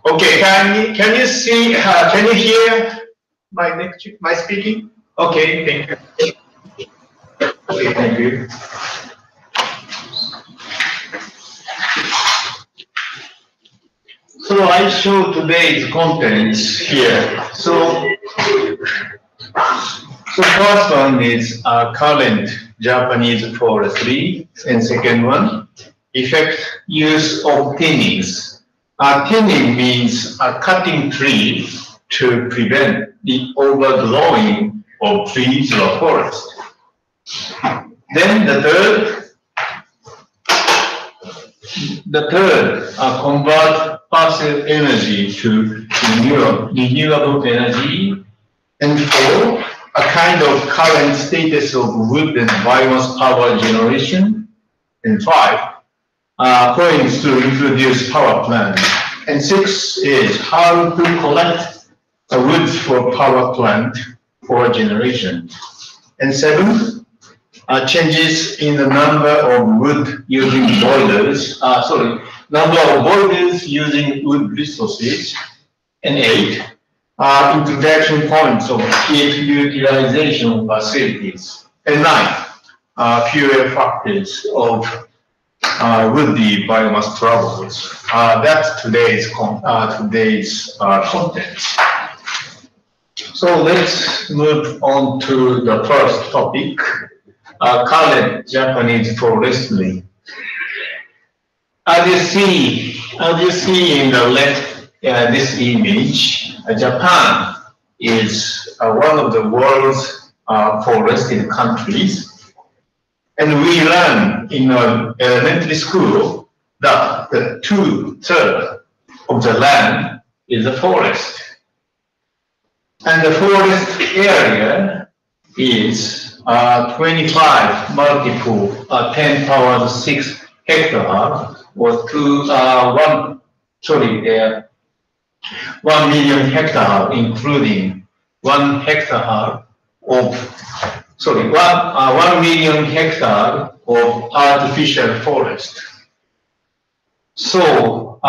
Okay, can you see? Can you hear my speaking? Okay, thank you. Okay, thank you. So I show today's contents here. So first one is current Japanese forestry, and second one, effect use of thinnings. Thinning means cutting trees to prevent the overgrowing of trees or forest. Then the third convert fossil energy to renewable energy. And four, a kind of current status of wood and biomass power generation. And five, points to introduce power plants. And six is how to collect wood for power plant for generation. And seven, changes in the number of wood using boilers. Number of boilers using wood resources. And eight, introduction points of heat utilization facilities. And nine, fuel factors of woody biomass troubles. That's today's content. So let's move on to the first topic, current Japanese forestry. As you see in the left, this image, Japan is one of the world's forested countries. And we learn in elementary school that the 2/3 of the land is a forest. And the forest area is 25 multiple 10 power 6 hectare or 1 million hectare, including 1 hectare of 1 million hectare of artificial forest. So,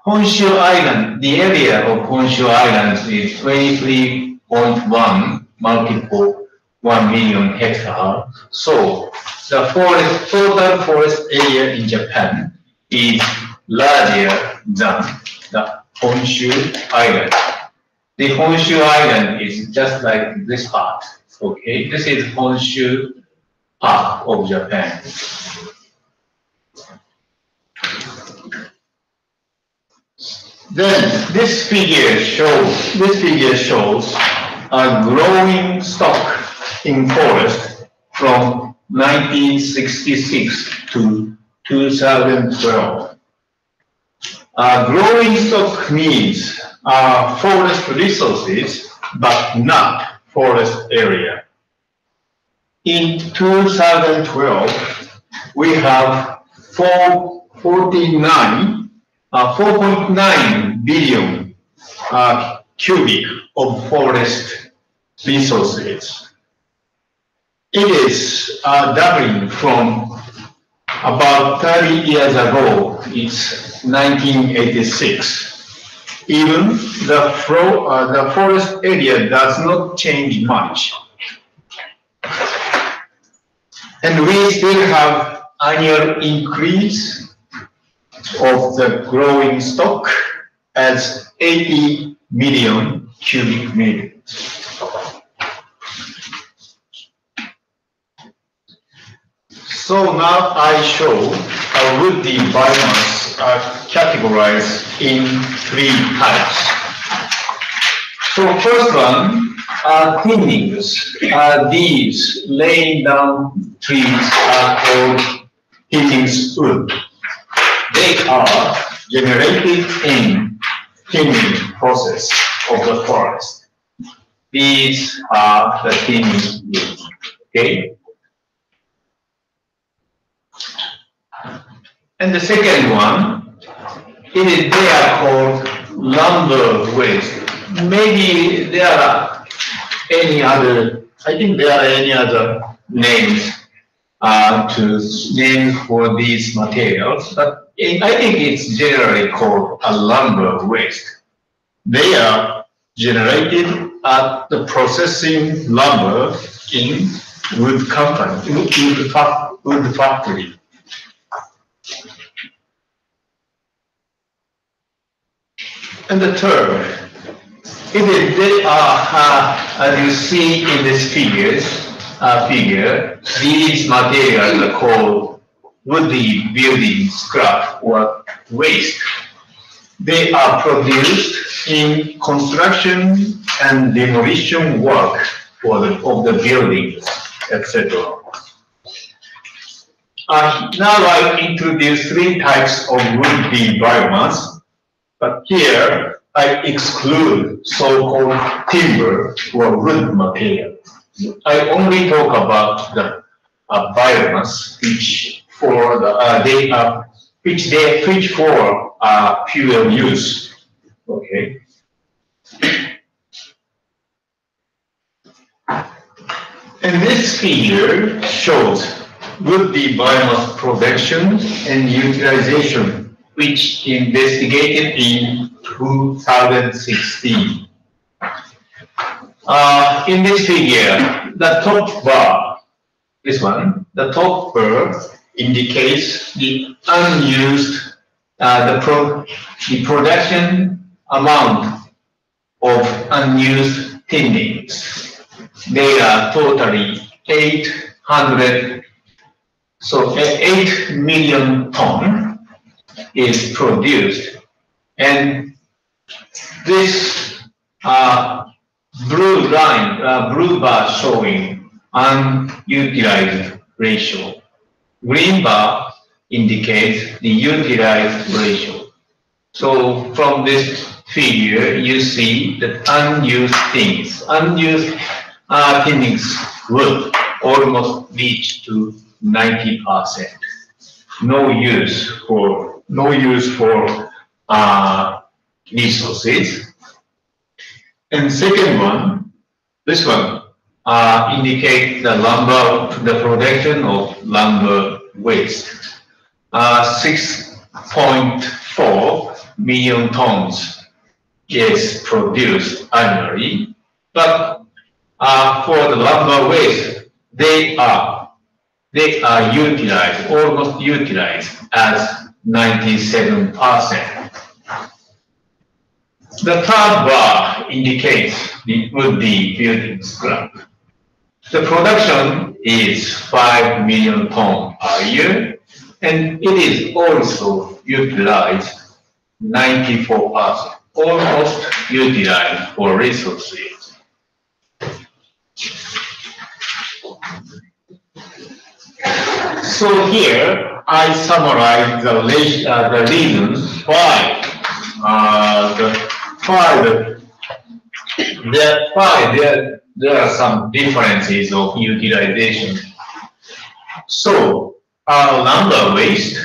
Honshu Island, the area of Honshu Island is 23.1 multiple 1 million hectare. So, the total forest area in Japan is larger than the Honshu Island. The Honshu Island is just like this part. Okay, this is Honshu part of Japan. Then this figure shows a growing stock in forest from 1966 to 2012. Growing stock means forest resources, but not forest area. In 2012, we have 4.9 billion cubic of forest resources. It is doubling from about 30 years ago. It's 1986. Even the forest area does not change much. And we still have annual increase of the growing stock as 80 million cubic meters. So now I show woody biomass are categorized in 3 types. So first one are thinnings. These laying down trees are called thinnings wood. They are generated in thinning process of the forest. These are the thinnings wood. Okay. And the second one, they are called lumber waste. Maybe there are any other, I think there are any other names for these materials, but I think it's generally called a lumber waste. They are generated at the processing lumber in wood company, wood factory. And the third, they are, as you see in this figure, these materials are called woody building scrap or waste. They are produced in construction and demolition work of the buildings, etc. Now I introduce three types of woody biomass, but here I exclude so-called timber or wood material. I only talk about the biomass which for fuel use. Okay. And this figure shows woody biomass production and utilization, which investigated in 2016. In this figure, the top bar, this one, the top bar indicates the unused, the production amount of unused tinnings. They are totally 8 million ton is produced, and this blue line, blue bar showing unutilized ratio. Green bar indicates the utilized ratio. So from this figure, you see that unused things, tinnings would almost reach to 90%. No use for resources. And second one, this one indicates the production of lumber waste. 6.4 million tons is produced annually, but for the lumber waste, they are almost utilized as 97%. The third bar indicates the woody building scrap. The production is 5 million tons per year, and it is also utilized 94%, almost utilized for resources. So here I summarize the reasons why there are some differences of utilization. So lumber waste,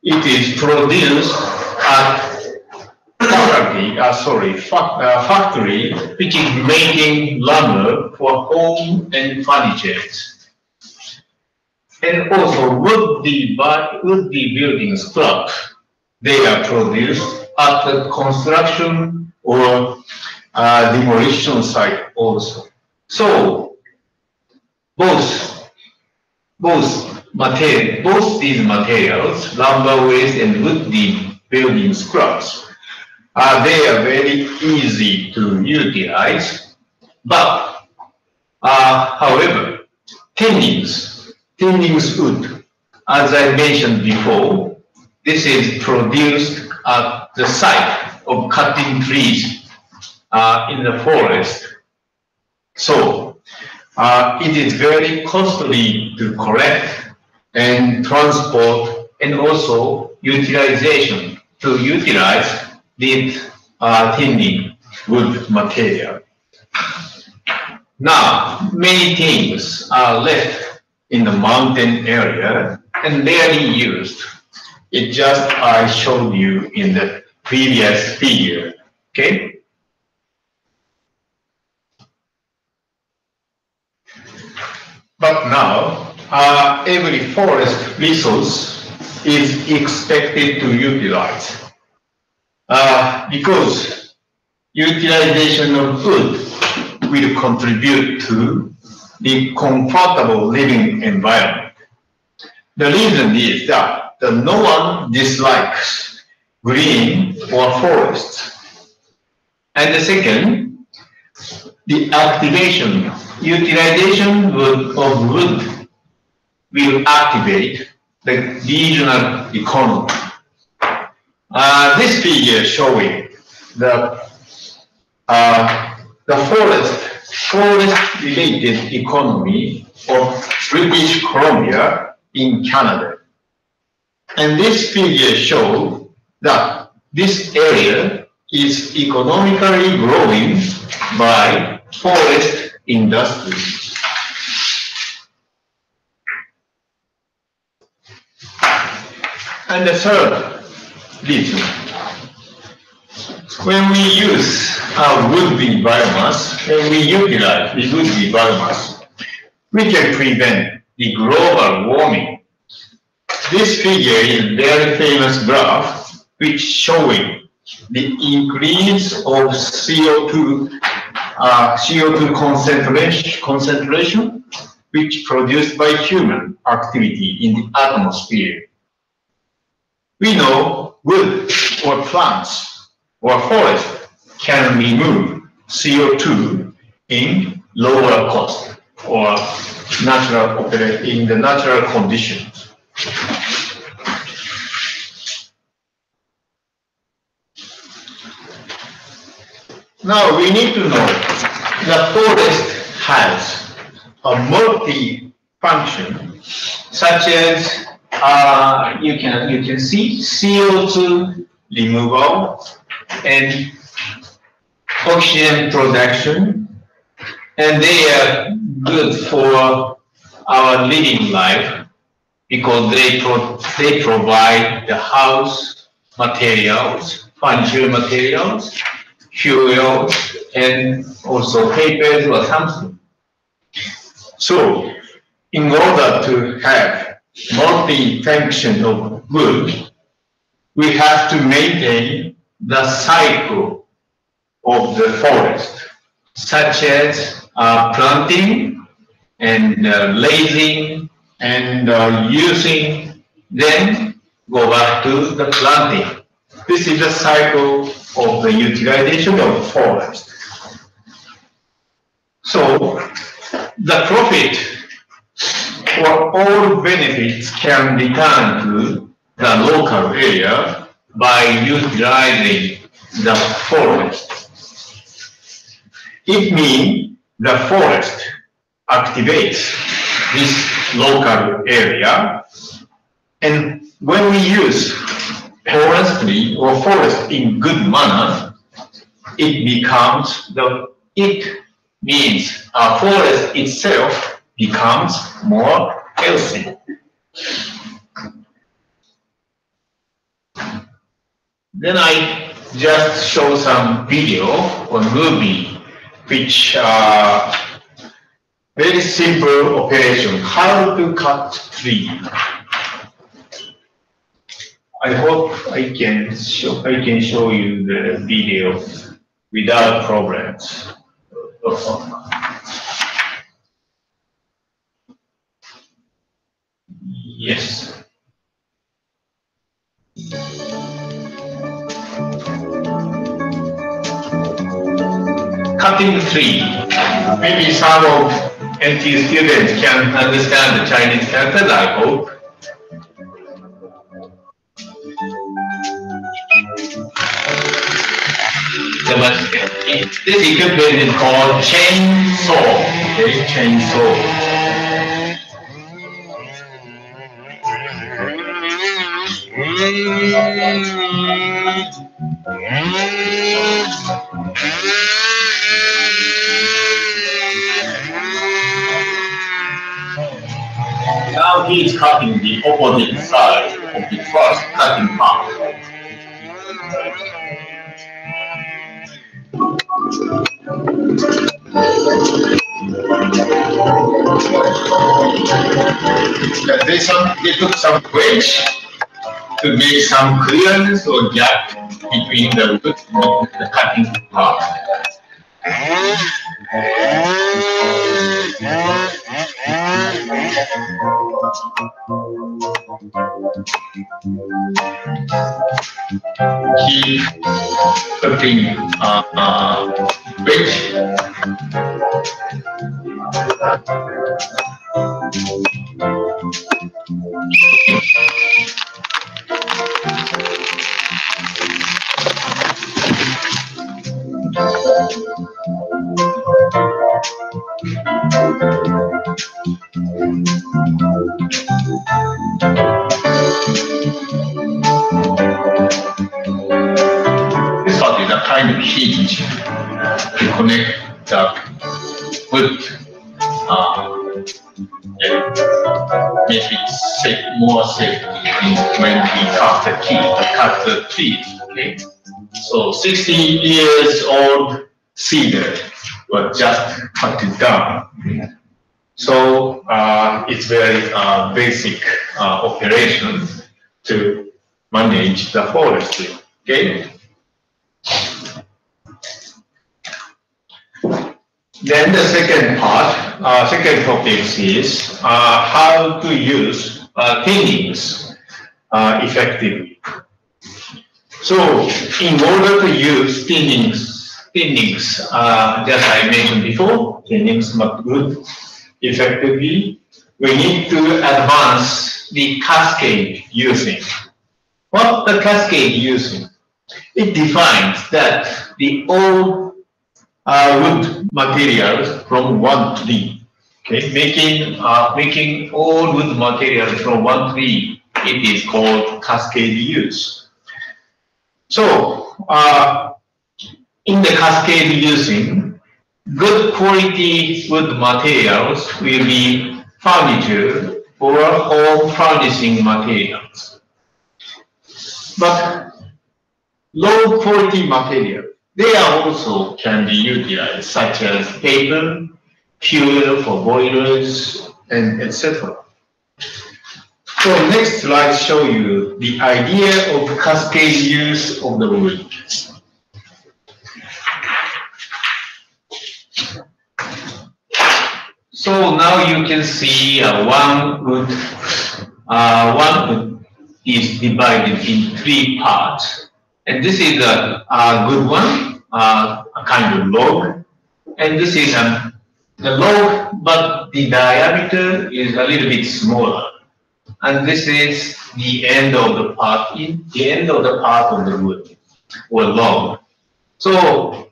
it is produced at factory which is making lumber for home and furniture. And also woody building scrap, they are produced at the construction or demolition site also. So both these materials, lumber waste and woody building scraps, they are very easy to utilize. But however, tinnings wood, as I mentioned before, this is produced at the site of cutting trees in the forest. So it is very costly to collect and transport, and also utilization to utilize this tinning wood material. Now, many things are left in the mountain area and rarely used. It just I showed you in the previous figure. Okay. But now every forest resource is expected to utilize. Because utilization of wood will contribute to the comfortable living environment. The reason is that no one dislikes green or forests. And the second, the utilization of wood will activate the regional economy. This figure showing the forest-related economy of British Columbia in Canada. And this figure shows that this area is economically growing by forest industry. And the third reason, when we use wood-be biomass, when we utilize the wood-be biomass, we can prevent the global warming. This figure is a very famous graph which showing the increase of CO2 concentration which produced by human activity in the atmosphere. We know wood or plants or forest can remove CO2 in lower cost or in the natural conditions. Now we need to know the forest has a multi-function, such as you can see CO2 removal and oxygen production, and they are good for our living life because they provide the house materials, furniture materials, fuels, and also papers or something. So, in order to have multi-function of wood, we have to maintain the cycle of the forest, such as planting and raising and using, then go back to the planting. This is the cycle of the utilization of forest. So the profit or all benefits can return to the local area by utilizing the forest. It means the forest activates this local area, and when we use forestry or forest in good manner, it means our forest itself becomes more healthy. Then I just show some video or movie which very simple operation, how to cut tree. I hope I can show you the video without problems. Yes. Cutting the tree. Maybe some of NT students can understand the Chinese characters, I hope. This equipment is called chainsaw. Okay, chainsaw. Now he is cutting the opposite side of the first cutting part. They took some wedge to make some clearance or gap between the wood and the cutting part. Keep cutting wedge. This part is a kind of hinge to connect the wood. Make it more safety when we cut the tree. Okay, so 60 years old cedar was just cut it down. So it's very basic operation to manage the forestry. Okay. Then the second part, second topic is how to use thinnings effectively. So in order to use thinnings, just I mentioned before, thinnings not good effectively, we need to advance the cascade using. What the cascade using? It defines that the old wood materials from one tree. Okay, making all wood materials from one tree, it is called cascade use. So in the cascade using, good quality wood materials will be furniture or home furnishing materials. But low quality material, they are also can be utilized, such as paper, fuel for boilers, and etc. So next slide show you the idea of cascade use of the wood. So now you can see one wood is divided in three parts. And this is a good one, a kind of log. And this is the log, but the diameter is a little bit smaller. And this is the end of the part, of the wood or log. So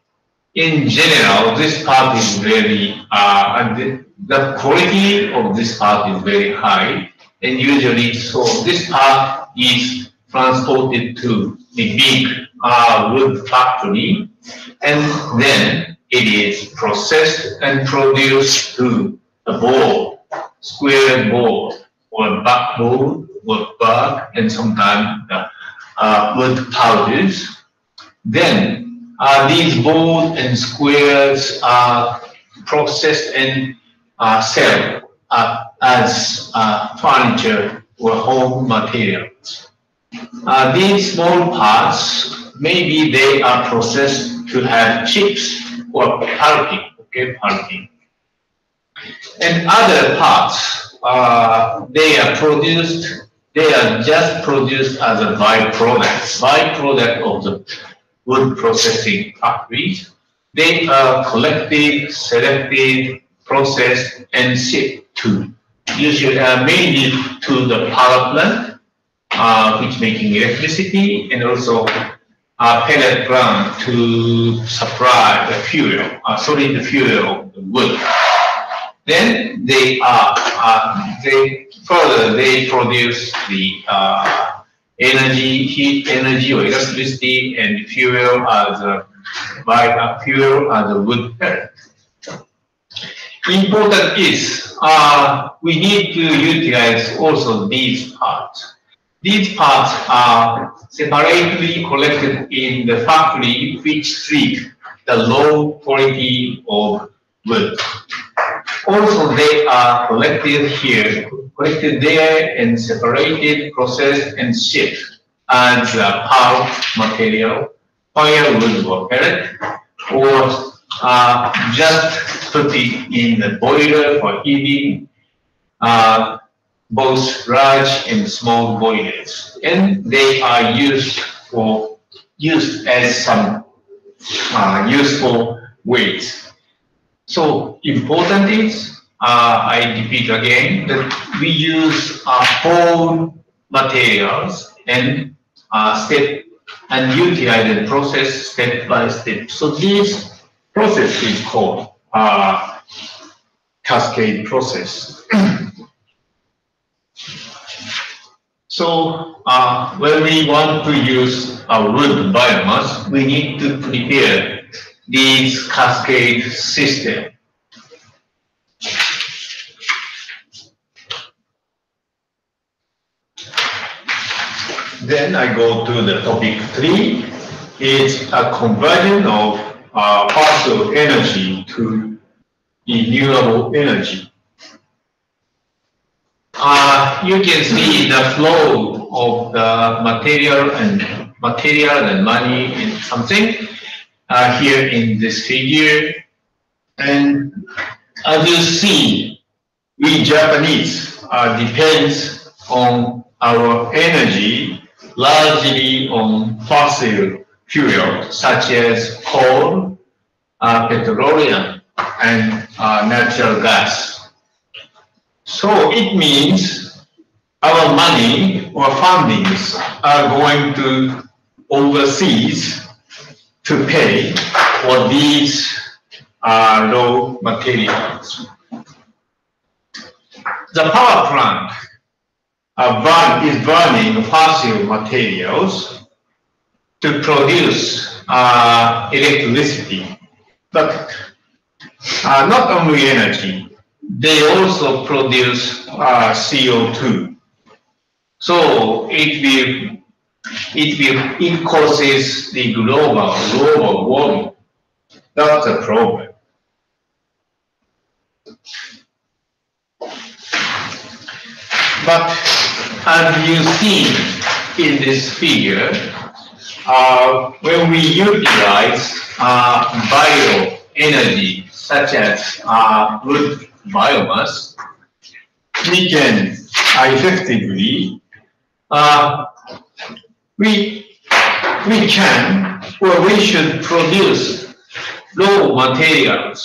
in general, this part is very, the quality of this part is very high. And usually, so this part is transported to the big wood factory, and then it is processed and produced to a board, square board, or backboard, or bark, and sometimes wood powders. Then these boards and squares are processed and sold as furniture or home materials. These small parts, maybe they are processed to have chips or pulping, okay, pulping. And other parts, they are just produced as a byproduct of the wood processing factories. They are collected, selected, processed, and shipped to, usually mainly to the power plant, which making electricity, and also pellet plant to supply the fuel, solid fuel of the wood. Then they produce the energy, heat energy or electricity, and fuel as a wood pellet. Important is we need to utilize also these parts. These parts are separately collected in the factory, which treat the low quality of wood. Also, they are collected here, collected there, and separated, processed, and shipped as a power material, firewood or pellet, or just put it in the boiler for heating, both large and small boilers, and they are used as some useful ways. So important is, I repeat again, that we use whole materials and utilize the process step by step. So this process is called cascade process. So when we want to use a wood biomass, we need to prepare this cascade system. Then I go to the topic 3. It's a conversion of fossil energy to renewable energy. You can see the flow of the material and money in something here in this figure. And as you see, we Japanese depends on our energy largely on fossil fuel such as coal, petroleum, and natural gas. So it means our money or fundings are going to overseas to pay for these raw materials. The power plant is burning fossil materials to produce electricity, but not only energy. They also produce CO2. So it causes the global warming. That's a problem. But as you see in this figure, when we utilize bioenergy such as wood biomass, we can effectively we should produce raw materials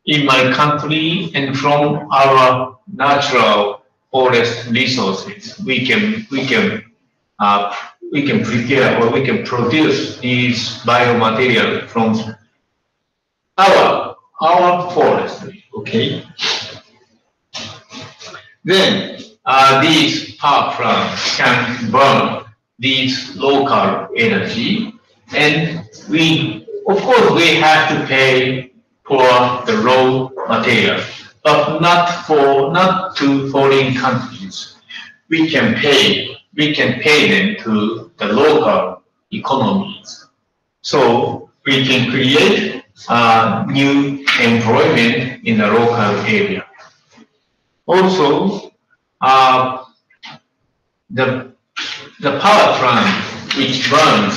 in my country and from our natural forest resources. We can prepare or we can produce these biomaterials from our forestry, okay? Then these power plants can burn these local energy, and of course we have to pay for the raw material, but not to foreign countries. We can pay them to the local economies. So we can create new employment in the local area. Also, the power plant which burns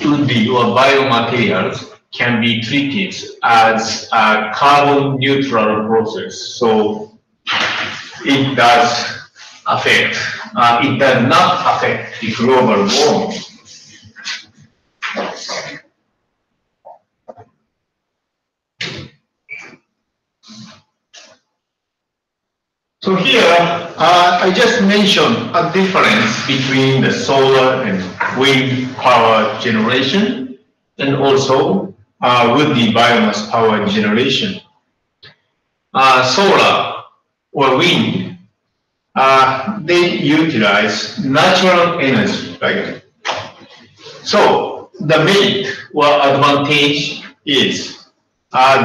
wood or biomaterials can be treated as a carbon neutral process. So it does not affect the global warming. So here, I just mentioned a difference between the solar and wind power generation and also woody biomass power generation. Solar or wind, they utilize natural energy, right? So the merit or advantage is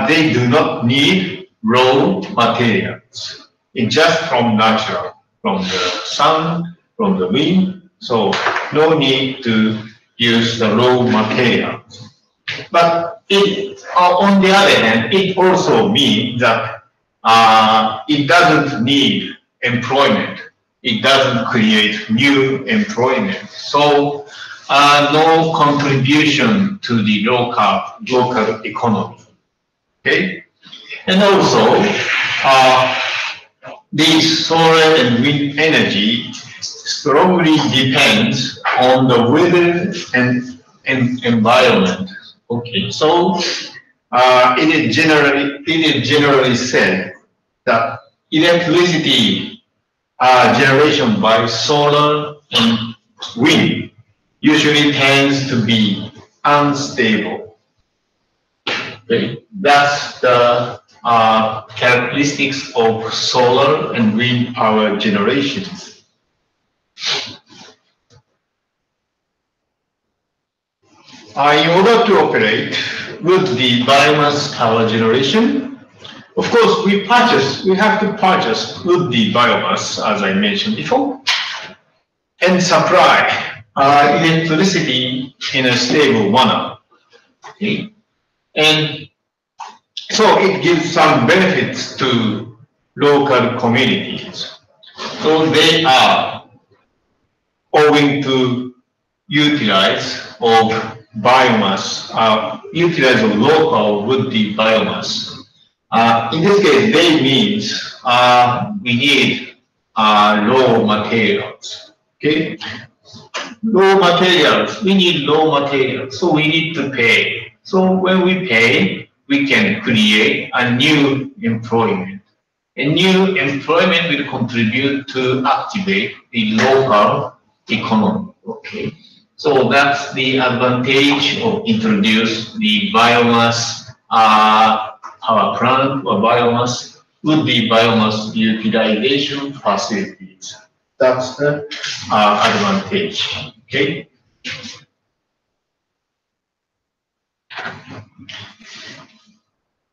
they do not need raw materials. It's just from natural, from the sun, from the wind, so no need to use the raw materials. But on the other hand, it also means that it doesn't need employment it doesn't create new employment. So no contribution to the local economy. Okay, and also the solar and wind energy strongly depends on the weather and environment. Okay, so it is generally said that electricity generation by solar and wind usually tends to be unstable. Okay, that's the characteristics of solar and wind power generations. In order to operate with the biomass power generation, of course, we have to purchase with the biomass, as I mentioned before, and supply electricity in a stable manner. Okay? And so it gives some benefits to local communities. So they are owing to utilize of biomass, utilize of local wood biomass. In this case, they means we need raw materials. Okay, raw materials. We need raw materials, so we need to pay. So when we pay, we can create a new employment. A new employment will contribute to activate the local economy. Okay, so that's the advantage of introduce the biomass power plant or biomass with the biomass utilization facilities. That's the advantage. Okay.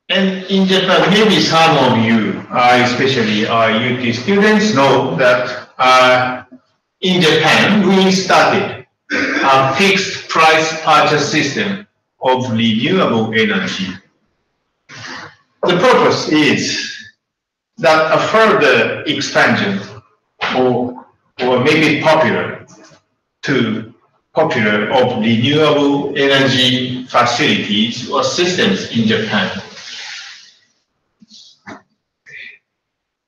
And in Japan, maybe some of you, especially UT students, know that in Japan, we started a fixed price purchase system of renewable energy. The purpose is that a further expansion or maybe popular of renewable energy facilities or systems in Japan.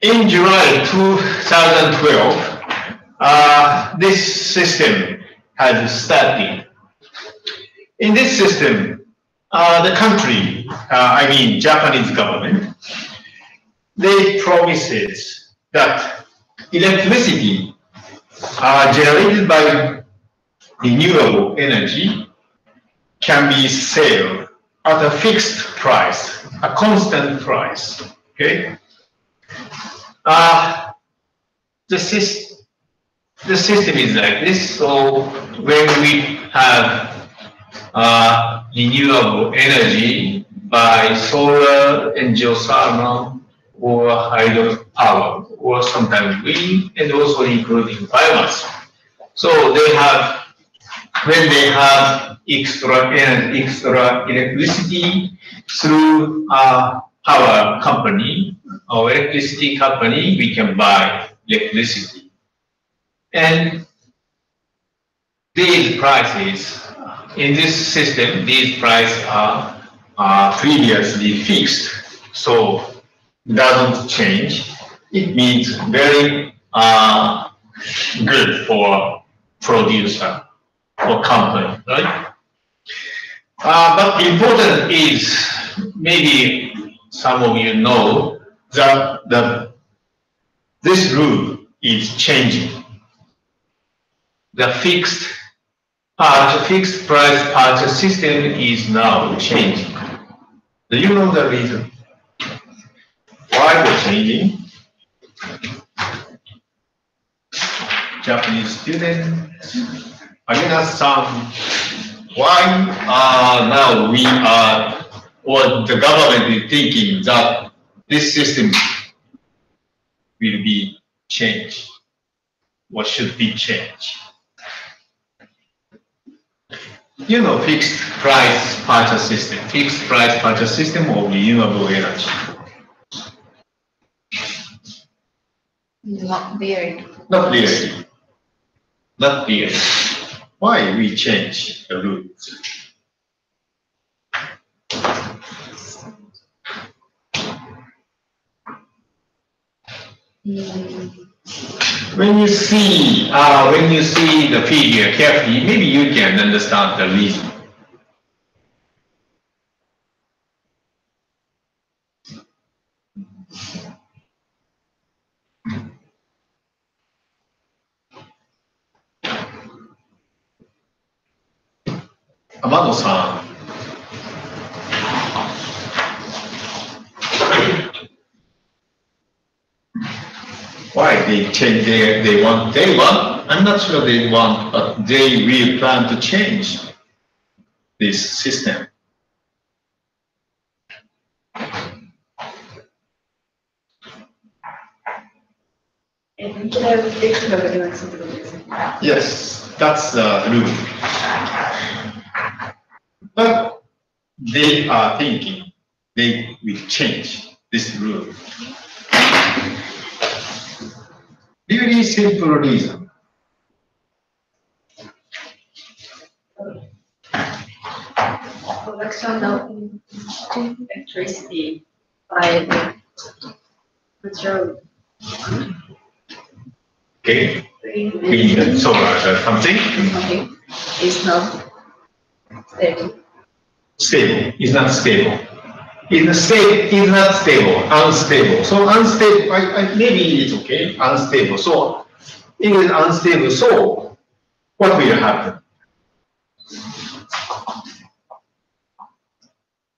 In July 2012, this system has started. In this system, the country, Japanese government, they promises that electricity generated by renewable energy can be sold at a fixed price, a constant price. Okay. The system is like this. So when we have renewable energy by solar and geothermal or hydropower, or sometimes wind, and also including biomass. So when they have extra electricity through power company or electricity company, we can buy electricity. And these prices, in this system, these prices are previously fixed, so doesn't change. It means very good for producer or company, right? But important is, maybe some of you know that this rule is changing. The fixed price purchase system is now changing. Do you know the reason why they're changing? Japanese students, I can ask some why now we are, or the government is thinking that this system will be changed, or should be changed. You know, fixed price purchase system of renewable energy. Not very Not really. Not really. Why we change the rules? When you see the figure carefully, maybe you can understand the reason. Amado-san. Why they change? They want. I'm not sure they want, but they will plan to change this system. Yes, that's the rule. But they are thinking they will change this rule. Really simple reason. Production of electricity by petrol. Okay. Wind and solar or something. Okay. It's not stable. Stable. It's not stable. It's not stable. Unstable. So unstable. Maybe it's okay. Unstable. So it is unstable. So what will happen?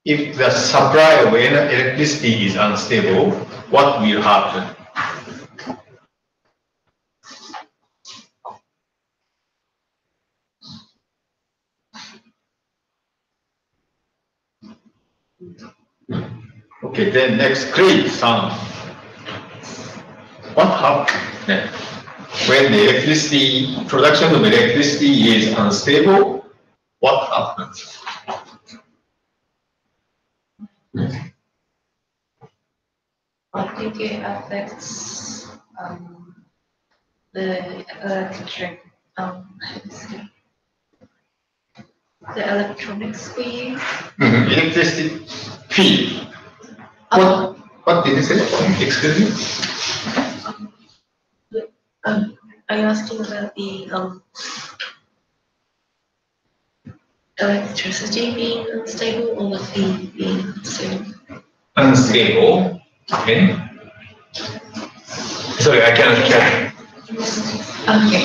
If the supply of electricity is unstable, what will happen? Okay, then next, great sound. What happens then? When the production of electricity is unstable, what happens? I think it affects the electric the electronic speed. Electricity field. What did you say? Excuse me? Are you asking about the electricity being unstable or the feed being unstable? Unstable. Okay. Sorry, I cannot catch. Okay.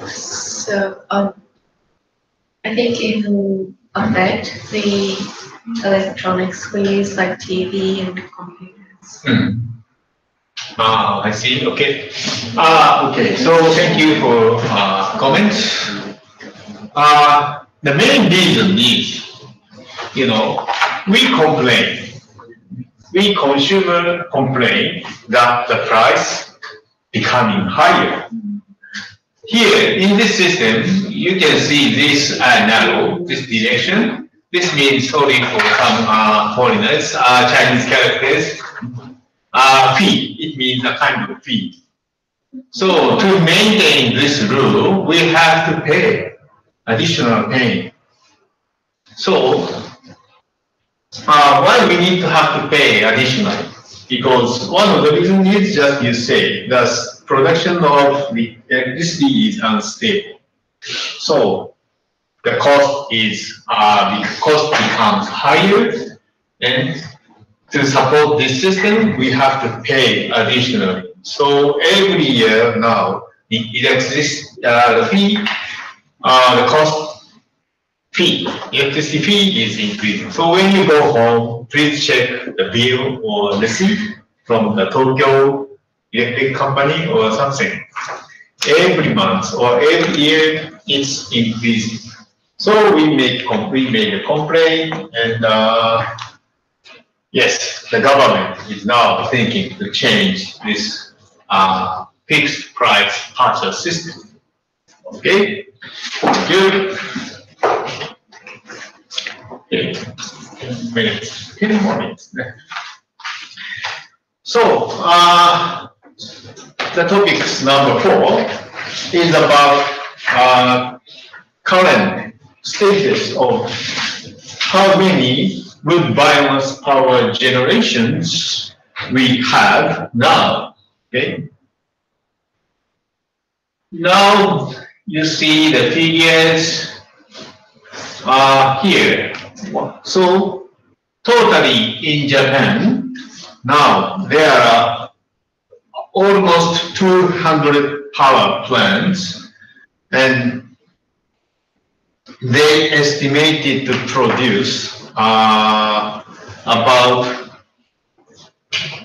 So I think it will affect the electronic screens like TV and computers. I see. Okay. Okay. So thank you for comments. The main reason is, we complain. We consumer complain that the price becoming higher. Here in this system, you can see this arrow, this direction. This means, sorry for some foreigners, Chinese characters. Fee. It means a kind of fee. So to maintain this rule, we have to pay additional pay. So why we need to have to pay additionally? Because one of the reasons is just you say the production of the electricity is unstable. So the cost becomes higher, and to support this system, we have to pay additionally. So every year now, the electricity fee, the cost fee, electricity fee is increasing. So when you go home, please check the bill or receipt from the Tokyo Electric Company or something. Every month or every year, it's increasing. So we made a complaint, and yes, the government is now thinking to change this fixed price purchase system. Okay, good. Okay. 10 minutes, 10 more minutes. So, the topics number 4 is about current status of how many wood biomass power generations we have now. Okay. Now you see the figures here. So totally in Japan, now there are almost 200 power plants, and they estimated to produce about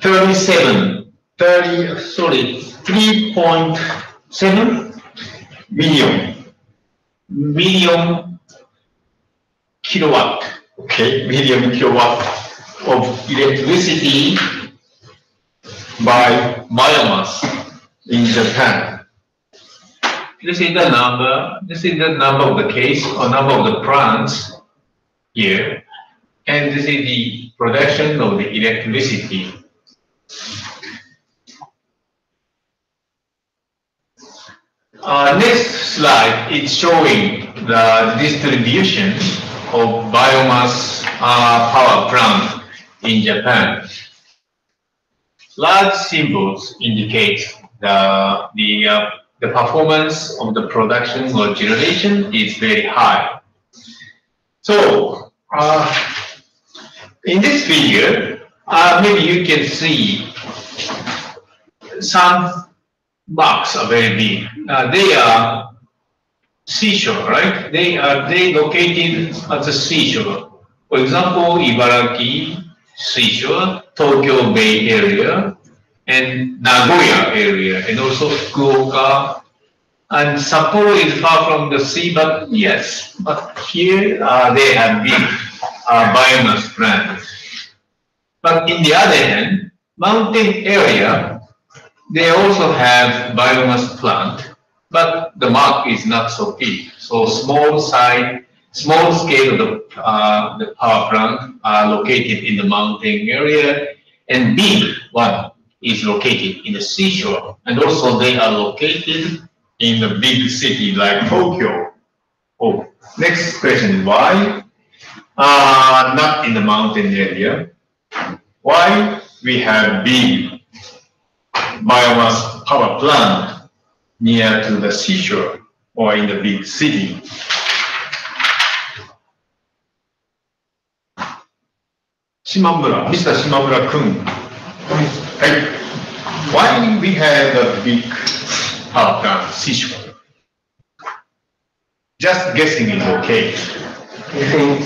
3.7 million kilowatt, okay, million kilowatt of electricity by biomass in Japan. This is the number. This is the number of the case or number of the plants here, and this is the production of the electricity. Next slide is showing the distribution of biomass power plant in Japan. Large symbols indicate the performance of the production or generation is very high. So in this figure, maybe you can see some marks are very big. They are seashore, right? They located at the seashore. For example, Ibaraki seashore, Tokyo Bay area, and Nagoya area, and also Fukuoka. And Sapporo is far from the sea, but yes, but here they have big biomass plants. But in the other hand, mountain area, they also have biomass plant, but the mark is not so big. So small scale of the power plant are located in the mountain area, and big one is located in the seashore, and also they are located in the big city like Tokyo. Oh, next question is why not in the mountain area? Why we have big biomass power plant near to the seashore or in the big city? Mr. Shimamura-kun. Why we have a big power plant seashore? Just guessing is okay. I think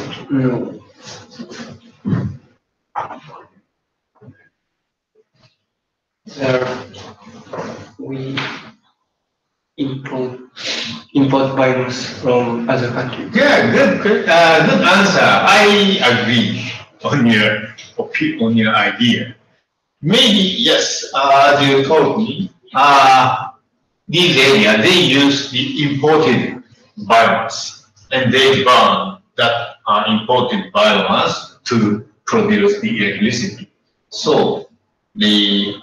we import biomass from other countries. Yeah, good answer. I agree on your idea. Maybe yes, as you told me, these areas they use the imported biomass, and they burn that imported biomass to produce the electricity. So the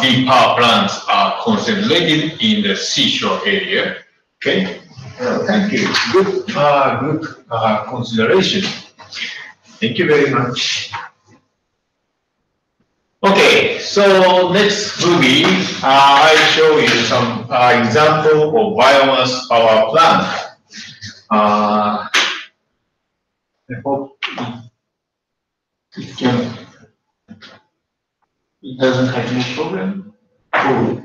big power plants are concentrated in the seashore area. Okay, thank you. Good consideration. Thank you very much. Okay, so next movie, I show you some example of biomass power plant. I hope it doesn't have any problem. Cool.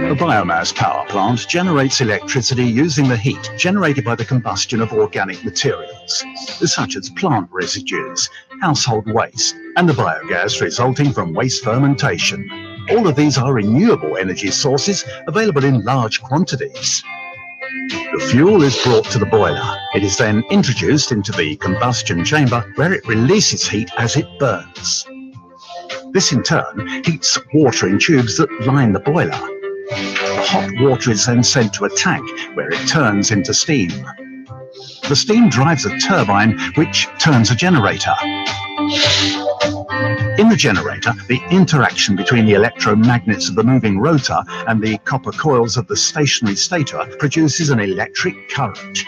A biomass power plant generates electricity using the heat generated by the combustion of organic materials, such as plant residues, household waste, and the biogas resulting from waste fermentation. All of these are renewable energy sources available in large quantities. The fuel is brought to the boiler. It is then introduced into the combustion chamber, where it releases heat as it burns. This in turn heats water in tubes that line the boiler. The hot water is then sent to a tank where it turns into steam. The steam drives a turbine which turns a generator. In the generator, the interaction between the electromagnets of the moving rotor and the copper coils of the stationary stator produces an electric current.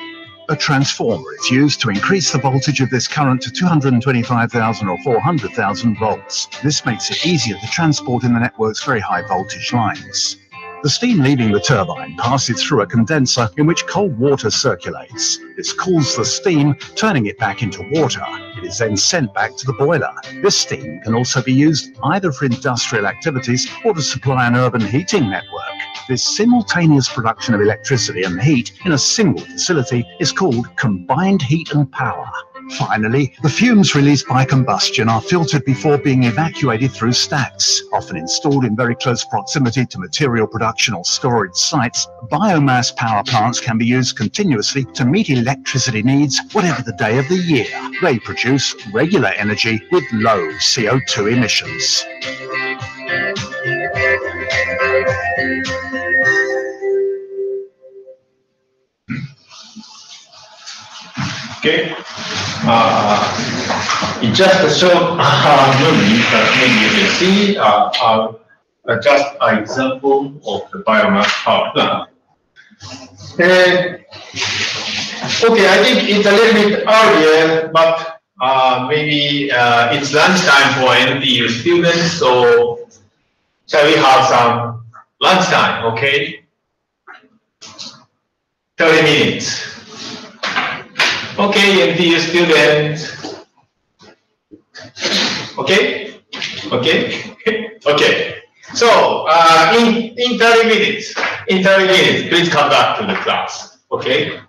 A transformer is used to increase the voltage of this current to 225,000 or 400,000 volts. This makes it easier to transport in the network's very high voltage lines. The steam leaving the turbine passes through a condenser in which cold water circulates. This cools the steam, turning it back into water. It is then sent back to the boiler. This steam can also be used either for industrial activities or to supply an urban heating network. This simultaneous production of electricity and heat in a single facility is called combined heat and power. Finally, the fumes released by combustion are filtered before being evacuated through stacks. Often installed in very close proximity to material production or storage sites, biomass power plants can be used continuously to meet electricity needs whatever the day of the year. They produce regular energy with low CO2 emissions. Okay. It just showed movie that maybe you can see just an example of the biomass power plant. And okay, I think it's a little bit earlier, but maybe it's lunchtime for NTU students, so shall we have some lunchtime, okay? 30 minutes. Okay, NTU students. Okay? Okay? Okay. So, in 30 minutes, please come back to the class. Okay?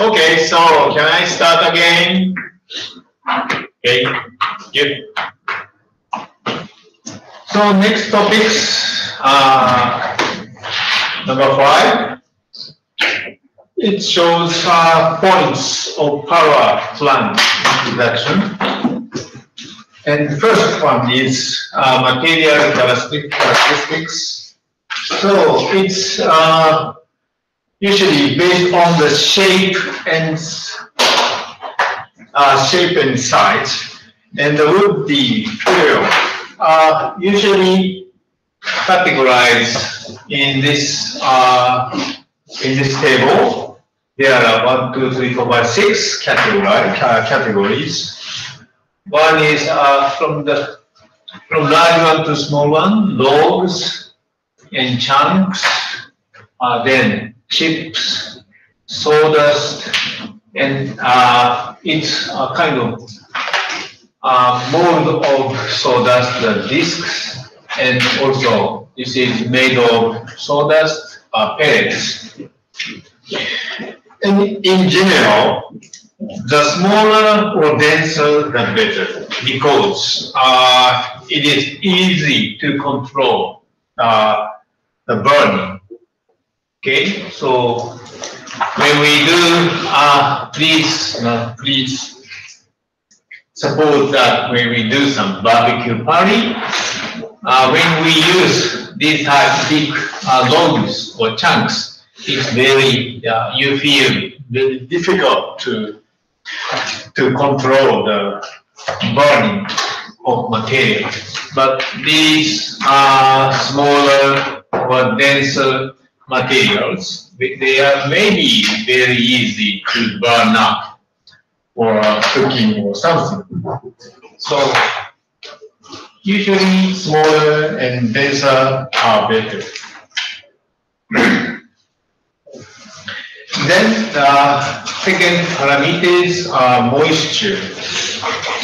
Okay, so can I start again? Okay, good. So next topics, number 5. It shows points of power plant introduction. And first one is material characteristics. So it's usually based on the shape and size, and the wood material are usually categorized in this table. There are 1, 2, 3, 4, 5, 6 categories. One is from large one to small one, logs and chunks, then chips, sawdust, and it's a kind of mold of sawdust, the discs, and also this is made of sawdust pellets. And in general, the smaller or denser, the better, because it is easy to control the burning. Okay, so when we do, please suppose that when we do some barbecue party, when we use these type of big logs or chunks, it's very, you feel very difficult to control the burning of material. But these smaller or denser materials, they are maybe very easy to burn up or cooking or something. So usually smaller and denser are better. Then the second parameters are moisture.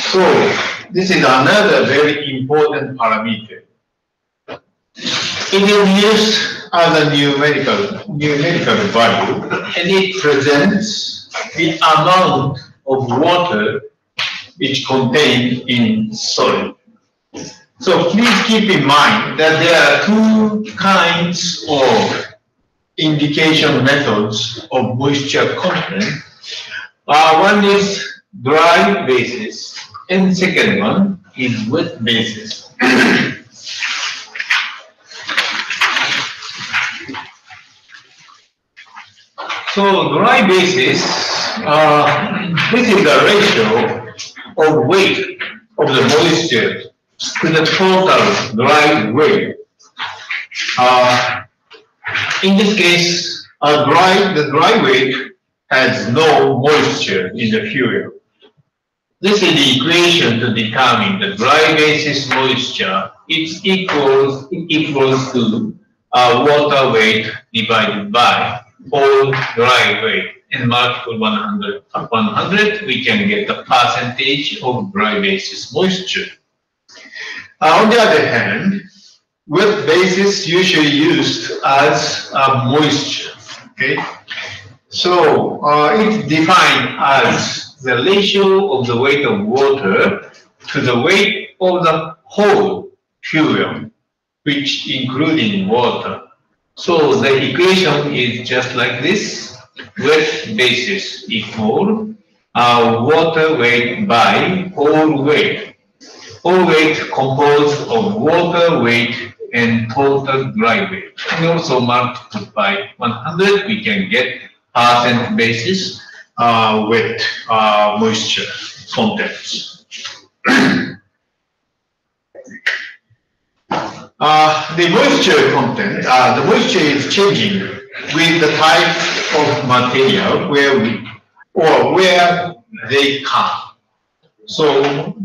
So this is another very important parameter. It is used as a numerical value, and it presents the amount of water which contained in soil. So please keep in mind that there are two kinds of indication methods of moisture content. One is dry basis, and second one is wet basis. So dry basis, this is the ratio of weight of the moisture to the total dry weight. In this case, the dry weight has no moisture in the fuel. This is the equation to determine the dry basis moisture. It's equals to water weight divided by all dry weight, and multiple 100, we can get the percentage of dry basis moisture. On the other hand, wet basis usually used as moisture. Okay, so it's defined as the ratio of the weight of water to the weight of the whole fuel, which including water. So the equation is just like this: wet basis equal water weight by all weight. All weight composed of water weight and total dry weight. And also multiplied by 100, we can get percent basis wet moisture contents. The moisture content, the moisture is changing with the type of material where they come. So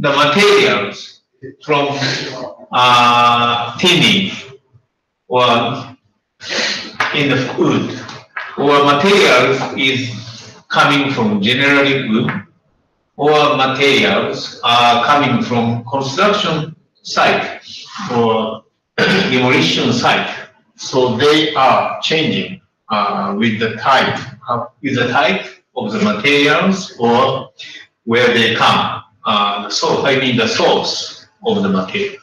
the materials from tinning or in the wood, or materials is coming from generally wood, or materials are coming from construction site or demolition site. So they are changing with the type of the materials or where they come. The source of the material.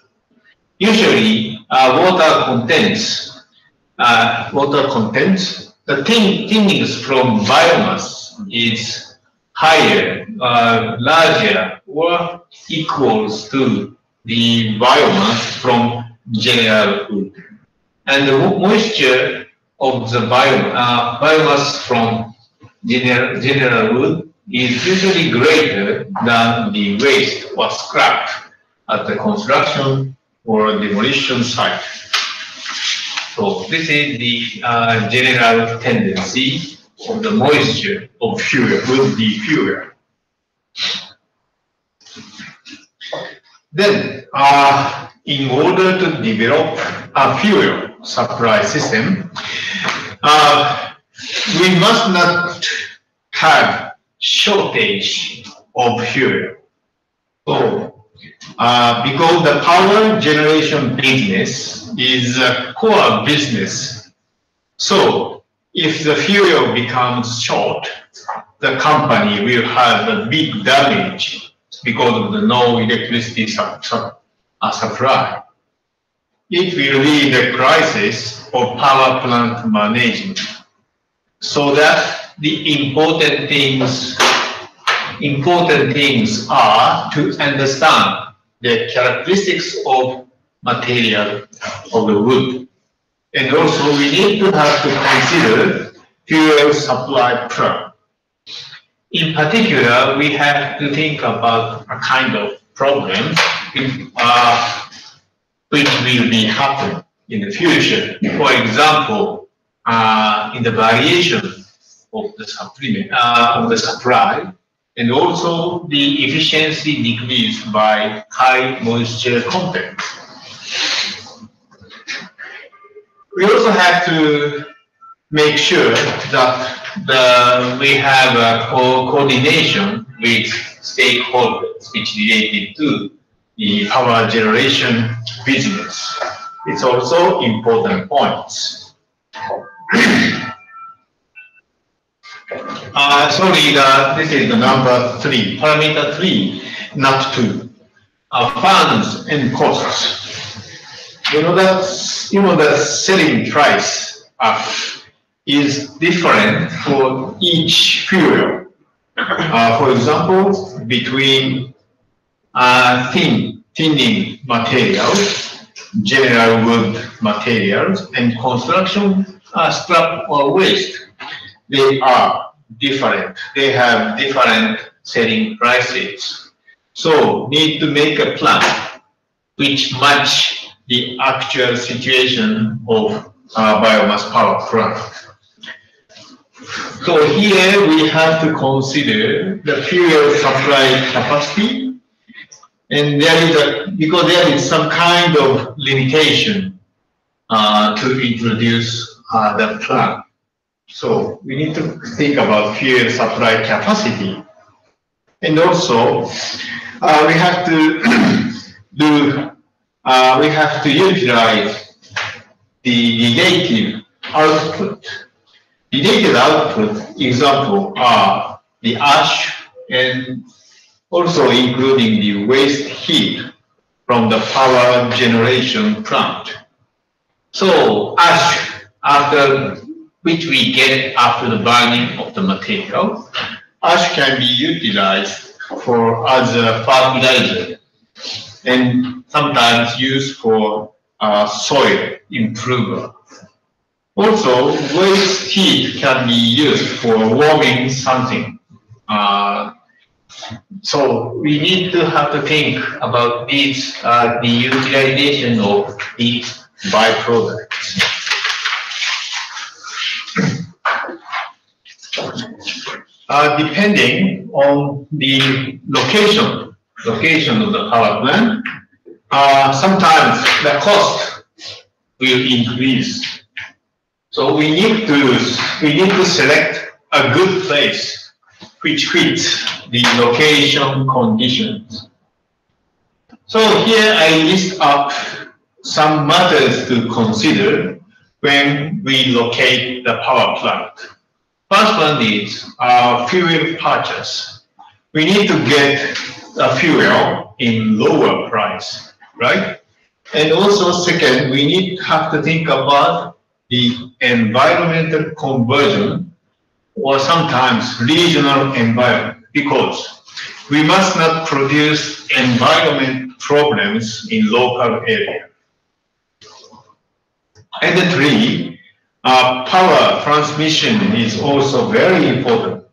Usually, water contents, the thinnings from biomass is higher, larger, or equals to the biomass from general wood. And the moisture of the biomass from general wood is usually greater than the waste or scrap at the construction or demolition site. So this is the general tendency of the moisture of fuel, would be fuel. Then, in order to develop a fuel supply system, we must not have shortage of fuel. So, because the power generation business is a core business, so if the fuel becomes short, the company will have a big damage because of the no electricity supply. It will lead a crisis of power plant management. So that the important things are to understand the characteristics of material of the wood. And also we need to have to consider fuel supply plan. In particular, we have to think about a kind of problem which will be happen in the future. For example, in the variation of the supply, and also the efficiency decreased by high moisture content. We also have to make sure that we have a coordination with stakeholders which related to the power generation business. It's also important points. Sorry, this is the number 3, parameter 3, not 2. Funds and costs. You know that selling price is different for each fuel. For example, between thinning materials, general wood materials, and construction scrap or waste. They are different. They have different selling prices. So need to make a plan which match the actual situation of biomass power plant. So here we have to consider the fuel supply capacity, and because there is some kind of limitation to introduce the plan. So we need to think about fuel supply capacity, and also we have to utilize the related output. Related output example are the ash and also including the waste heat from the power generation plant. So ash which we get after the burning of the material, ash can be utilized as a fertilizer and sometimes used for soil improver. Also, waste heat can be used for warming something. So we need to have to think about these, the utilization of these byproducts. Depending on the location of the power plant, sometimes the cost will increase. So we need to select a good place which fits the location conditions. So here I list up some matters to consider when we locate the power plant. First one is fuel purchase. We need to get the fuel in lower price, right? And also second, we have to think about the environmental conversion or sometimes regional environment, because we must not produce environment problems in local area. And the three, power transmission is also very important.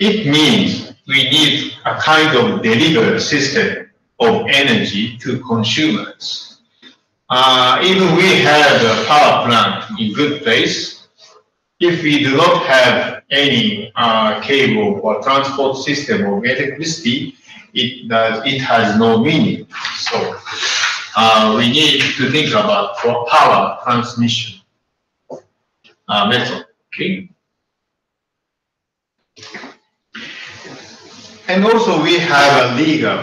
It means we need a kind of delivery system of energy to consumers. Even we have a power plant in good place, if we do not have any cable or transport system of electricity, it has no meaning. So we need to think about power transmission method. Okay. And also we have legal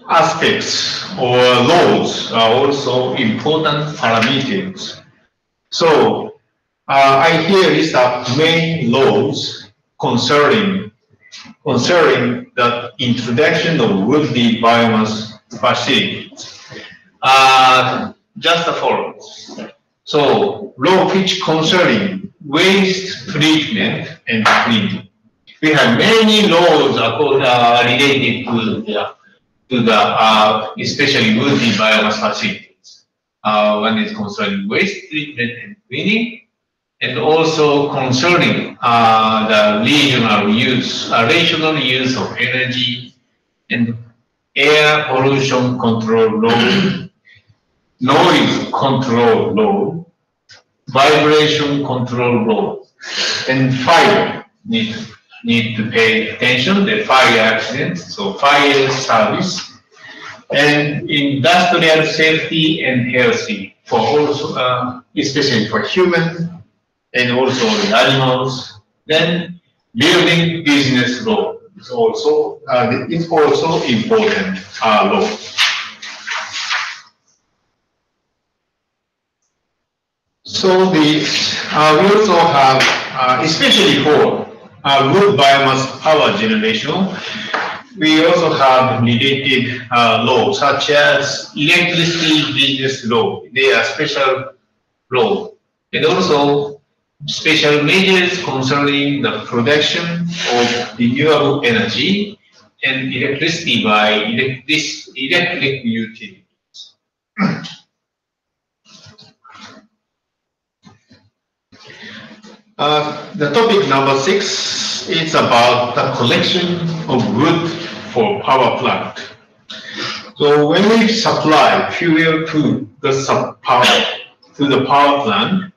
aspects or laws are also important parameters. So I here list up main laws concerning the introduction of woody biomass facilities. Just the following. So law which concerning waste treatment and cleaning. We have many laws related to the especially woody biomass facilities. One is concerning waste treatment and cleaning, and also concerning the rational use of energy, and air pollution control law, noise control law, vibration control law, and fire need to pay attention, the fire accidents, so fire service, and industrial safety and healthy for also, especially for human and also the animals. Then building business law is also important law. So we also have, especially for wood biomass power generation, we also have related laws such as electricity business law. They are special law, and also special measures concerning the production of renewable energy and electricity by electric utilities. The topic number 6 is about the collection of wood for power plant. So when we supply fuel to the power plant,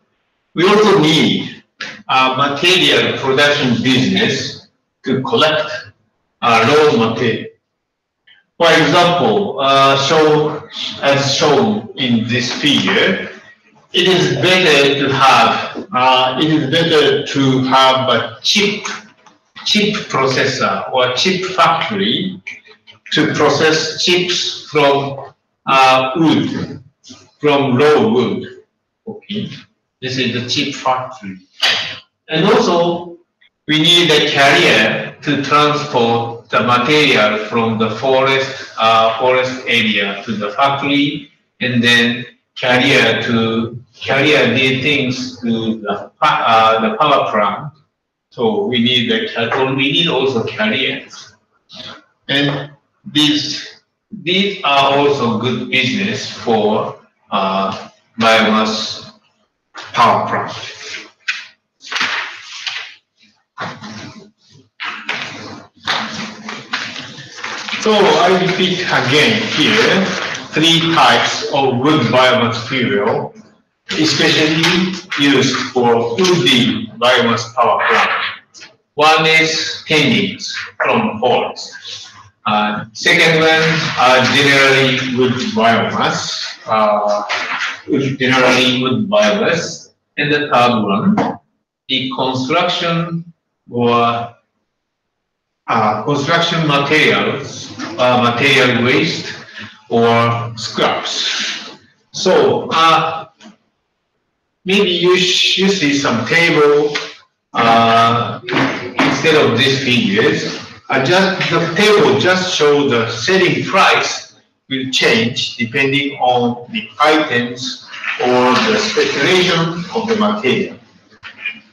we also need material production business to collect raw material. For example, as shown in this figure, it is better to have a chip processor or chip factory to process chips from wood, from raw wood. Okay, this is the chip factory, and also we need a carrier to transport the material from the forest area to the factory, and then carrier these things to the power plant. So we need also carriers, and these are also good business for biomass power plant. So I repeat again here, 3 types of wood biomass fuel, especially used for woody biomass power plant. One is tannins from forest. Second one are generally wood biomass, and the third one, the construction or construction materials, material waste or scraps. So maybe you see some table instead of these figures, the table just shows the selling price will change depending on the items or the speculation of the material.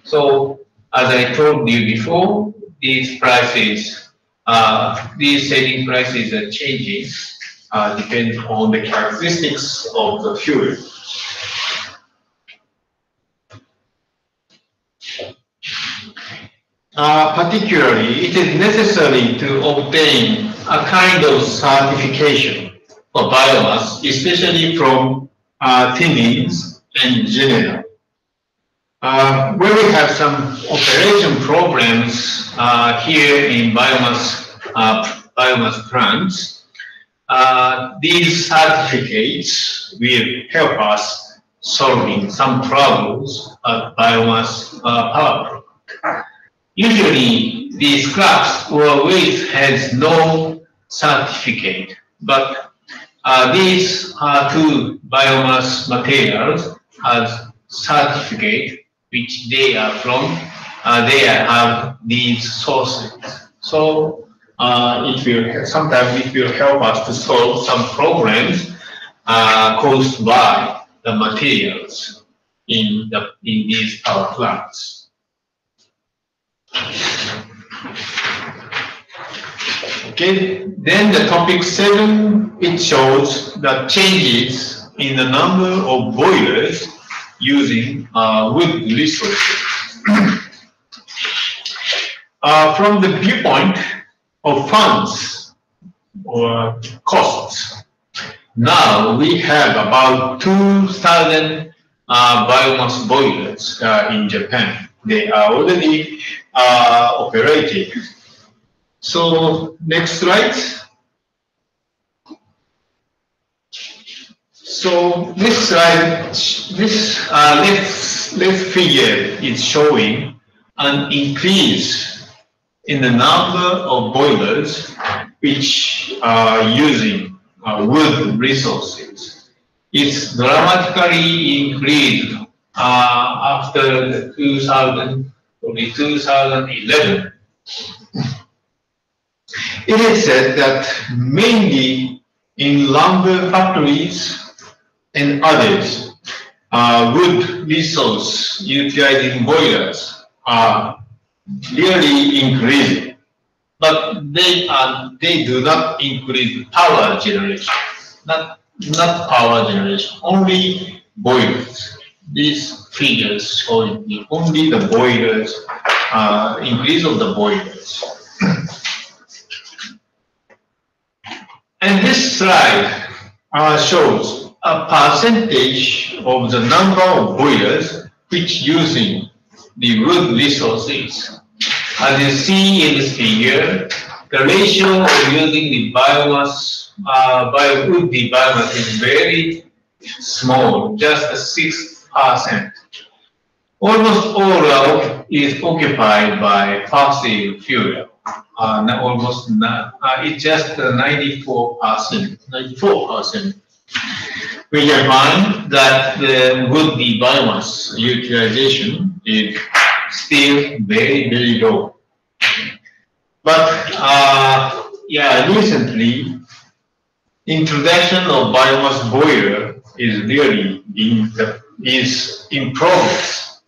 So, as I told you before, these prices, these selling prices are changing depending on the characteristics of the fuel. Particularly, it is necessary to obtain a kind of certification for biomass, especially from thinnings and general. When we have some operation problems here in biomass plants, these certificates will help us solving some problems at biomass power plant. Usually, the scraps or waste has no certificate, but these two biomass materials has certificate which they are from. They have these sources. So sometimes it will help us to solve some problems caused by the materials in these power plants. Okay, then the topic 7, it shows the changes in the number of boilers using wood resources. From the viewpoint of funds or costs, now we have about 2,000 biomass boilers in Japan. They are already operating. So next slide. So this slide, this left figure is showing an increase in the number of boilers which are using wood resources. It's dramatically increased after the 2011. It is said that mainly in lumber factories and others, wood resource utilizing boilers are really increasing, but they do not increase power generation, not power generation, only boilers. These figures show only the boilers, increase of the boilers. And this slide shows a percentage of the number of boilers which using the wood resources. As you see in this figure, the ratio of using the biomass, wood biomass is very small, just 6%. Almost all is occupied by fossil fuel. It's just 94%. 94%. We can find that the wood biomass utilization is still very, very low. But recently, introduction of biomass boiler is really is in progress,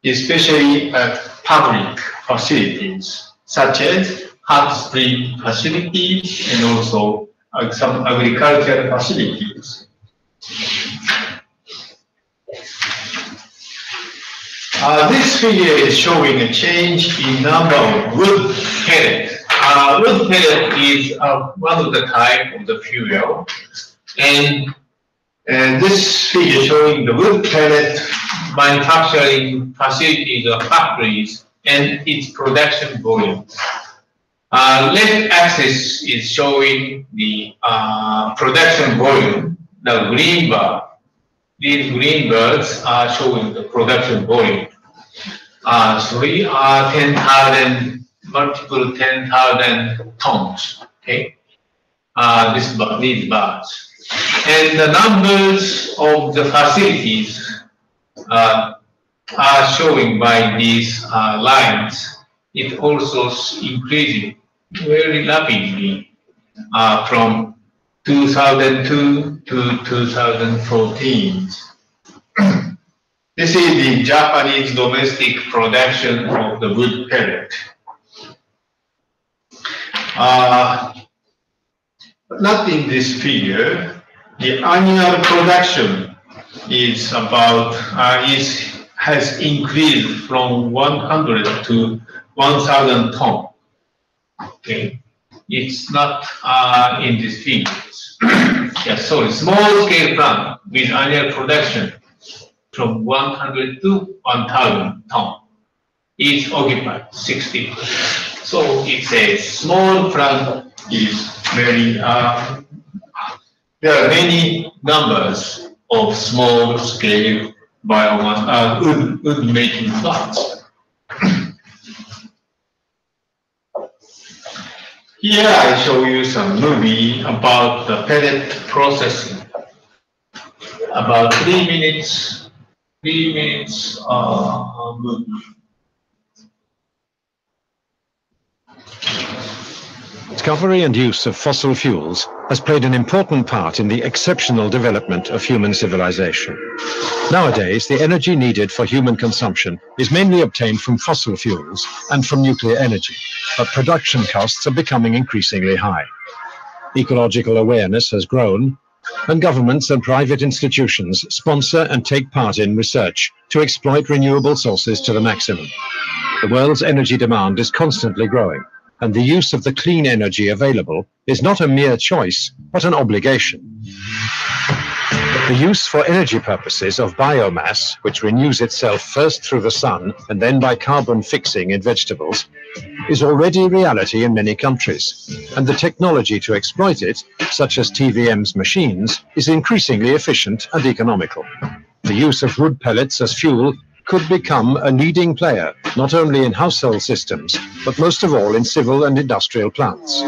especially at public facilities such as hot spring facilities and also some agricultural facilities. This figure is showing a change in number of wood pellet. Wood pellet is one of the type of the fuel, and this figure showing the wood pellet manufacturing facilities or factories and its production volume. Left axis is showing the production volume, the green bar. These green bars are showing the production volume. 10,000, multiple 10,000 tons, okay? These bars. And the numbers of the facilities are showing by these lines. it also increasing very rapidly from 2002 to 2014. This is the Japanese domestic production of the wood pellet. Not in this figure. The annual production is about has increased from 100 to 1,000 tons. Okay, it's not in these figures. Yeah, sorry, small scale plant with annual production from 100 to 1,000 tons. Each occupied 60%. So it's a small plant is very. There are many numbers of small scale biomass wood making plants. Here I show you some movie about the pellet processing. About 3 minutes movie. Discovery and use of fossil fuels has played an important part in the exceptional development of human civilization. Nowadays, the energy needed for human consumption is mainly obtained from fossil fuels and from nuclear energy, but production costs are becoming increasingly high. Ecological awareness has grown, and governments and private institutions sponsor and take part in research to exploit renewable sources to the maximum. The world's energy demand is constantly growing, and the use of the clean energy available is not a mere choice, but an obligation. The use for energy purposes of biomass, which renews itself first through the sun and then by carbon fixing in vegetables, is already reality in many countries, and the technology to exploit it, such as TVM's machines, is increasingly efficient and economical. The use of wood pellets as fuel could become a leading player, not only in household systems, but most of all in civil and industrial plants.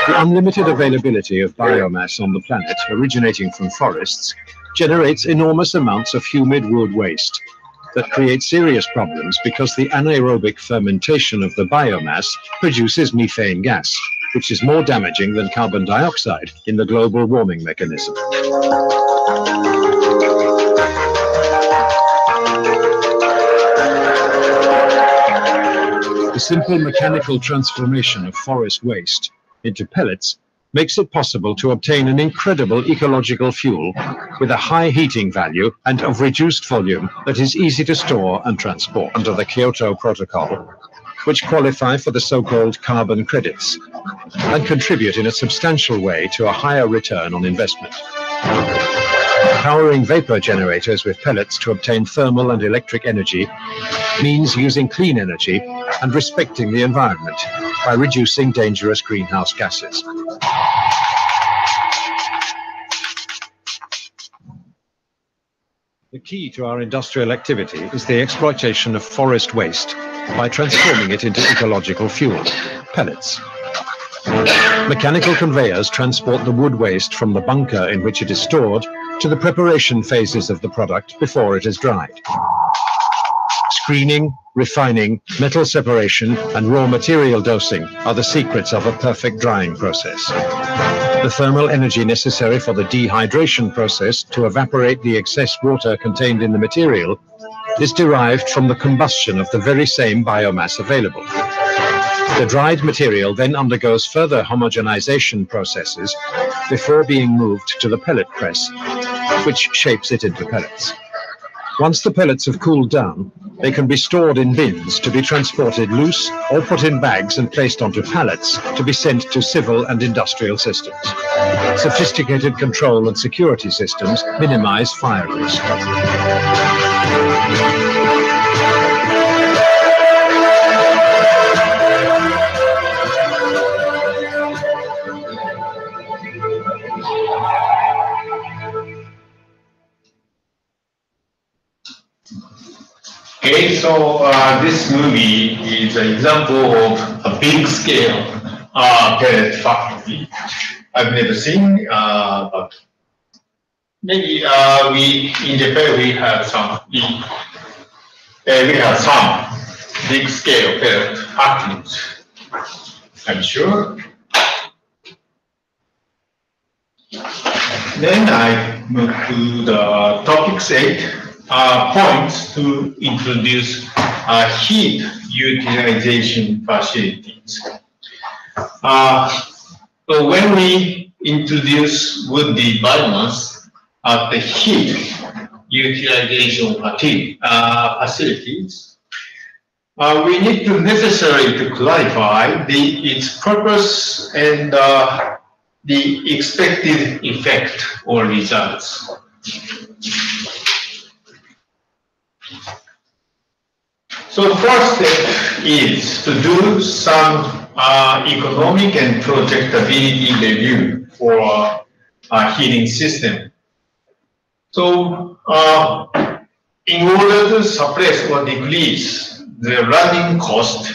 The unlimited availability of biomass on the planet originating from forests generates enormous amounts of humid wood waste that create serious problems because the anaerobic fermentation of the biomass produces methane gas, which is more damaging than carbon dioxide in the global warming mechanism. The simple mechanical transformation of forest waste into pellets makes it possible to obtain an incredible ecological fuel with a high heating value and of reduced volume that is easy to store and transport under the Kyoto Protocol, which qualify for the so-called carbon credits and contribute in a substantial way to a higher return on investment. Powering vapor generators with pellets to obtain thermal and electric energy means using clean energy and respecting the environment by reducing dangerous greenhouse gases. The key to our industrial activity is the exploitation of forest waste by transforming it into ecological fuel, pellets. Mechanical conveyors transport the wood waste from the bunker in which it is stored to the preparation phases of the product before it is dried. Screening, refining, metal separation, and raw material dosing are the secrets of a perfect drying process. The thermal energy necessary for the dehydration process to evaporate the excess water contained in the material is derived from the combustion of the very same biomass available. The dried material then undergoes further homogenization processes before being moved to the pellet press, which shapes it into pellets. Once the pellets have cooled down, they can be stored in bins to be transported loose or put in bags and placed onto pallets to be sent to civil and industrial systems. Sophisticated control and security systems minimize fire risk. Okay, so this movie is an example of a big-scale pellet factory. I've never seen, but maybe in Japan we have some big scale pellet factories. I'm sure. Then I move to the topics 8 points to introduce heat utilization facilities. So when we introduce woody biomass at the heat utilization facilities, we need to necessarily to clarify its purpose and the expected effect or results. So the first step is to do some economic and projectability review for a heating system. So in order to suppress or decrease the running cost,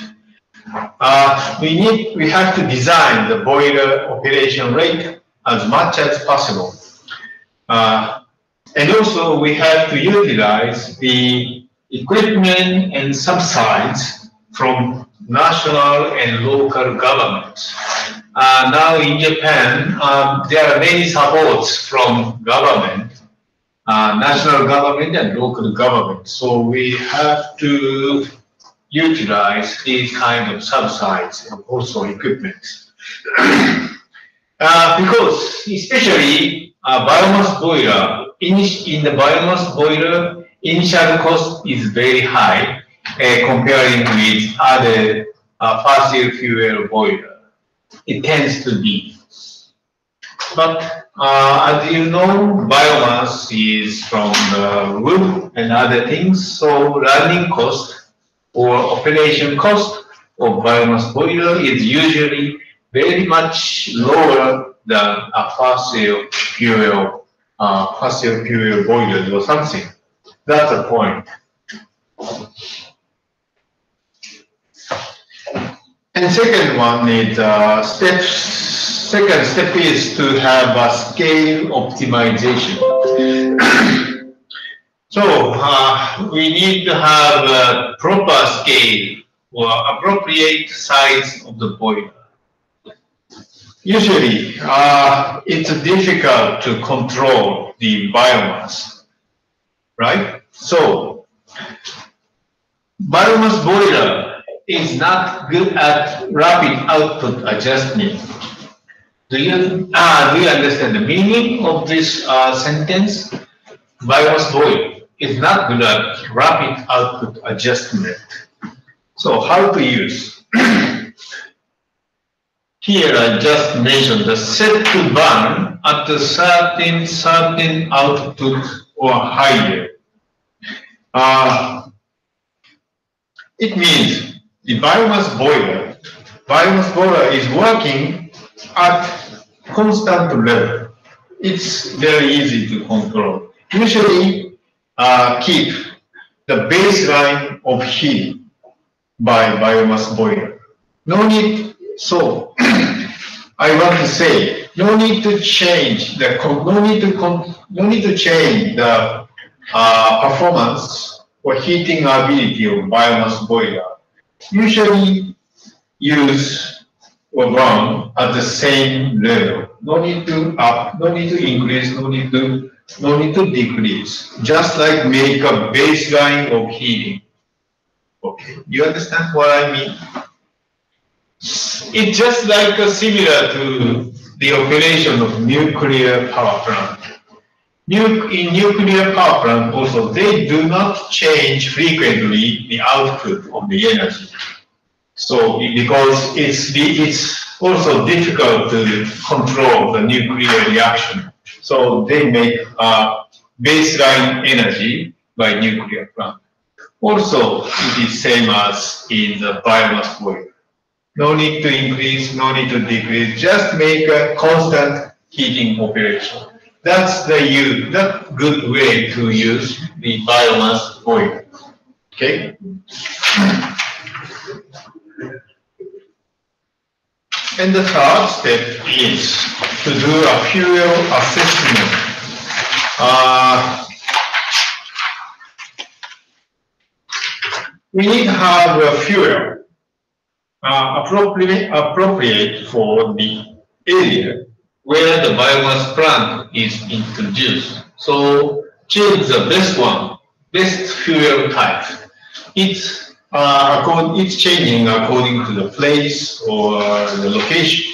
we have to design the boiler operation rate as much as possible. And also we have to utilize the equipment and subsidies from national and local governments. Now in Japan, there are many supports from government, national government and local government. So we have to utilize these kind of subsidies and also equipment. Because especially biomass boiler, in the biomass boiler, initial cost is very high comparing with other fossil fuel boiler. It tends to be. But as you know, biomass is from the wood and other things, so running cost or operation cost of biomass boiler is usually very much lower than a fossil fuel boilers or something. That's the point. And second one is second step is to have a scale optimization. So we need to have a proper scale or appropriate size of the boiler. Usually, it's difficult to control the biomass, right? So, biomass boiler is not good at rapid output adjustment. Do you understand the meaning of this sentence? Biomass boiler is not good at rapid output adjustment. So, how to use? Here I just mentioned the set to burn at a certain output or higher. It means the biomass boiler is working at constant level. It's very easy to control. Usually keep the baseline of heat by biomass boiler. No need. So I want to say, no need to change the performance or heating ability of biomass boiler. Usually use or run at the same level. No need to up, no need to increase, no need to decrease. Just like make a baseline of heating. Okay, you understand what I mean? It's just like similar to the operation of nuclear power plant. In nuclear power plant also, they do not change frequently the output of the energy. So because it's also difficult to control the nuclear reaction. So they make baseline energy by nuclear plant. Also, it is same as in the biomass boiler. No need to increase, no need to decrease, just make a constant heating operation. That's the good way to use the biomass boiler. Okay? And the third step is to do a fuel assessment. We need to have a fuel appropriate for the area where the biomass plant is introduced. So choose the best one, best fuel type. It's changing according to the place or the location.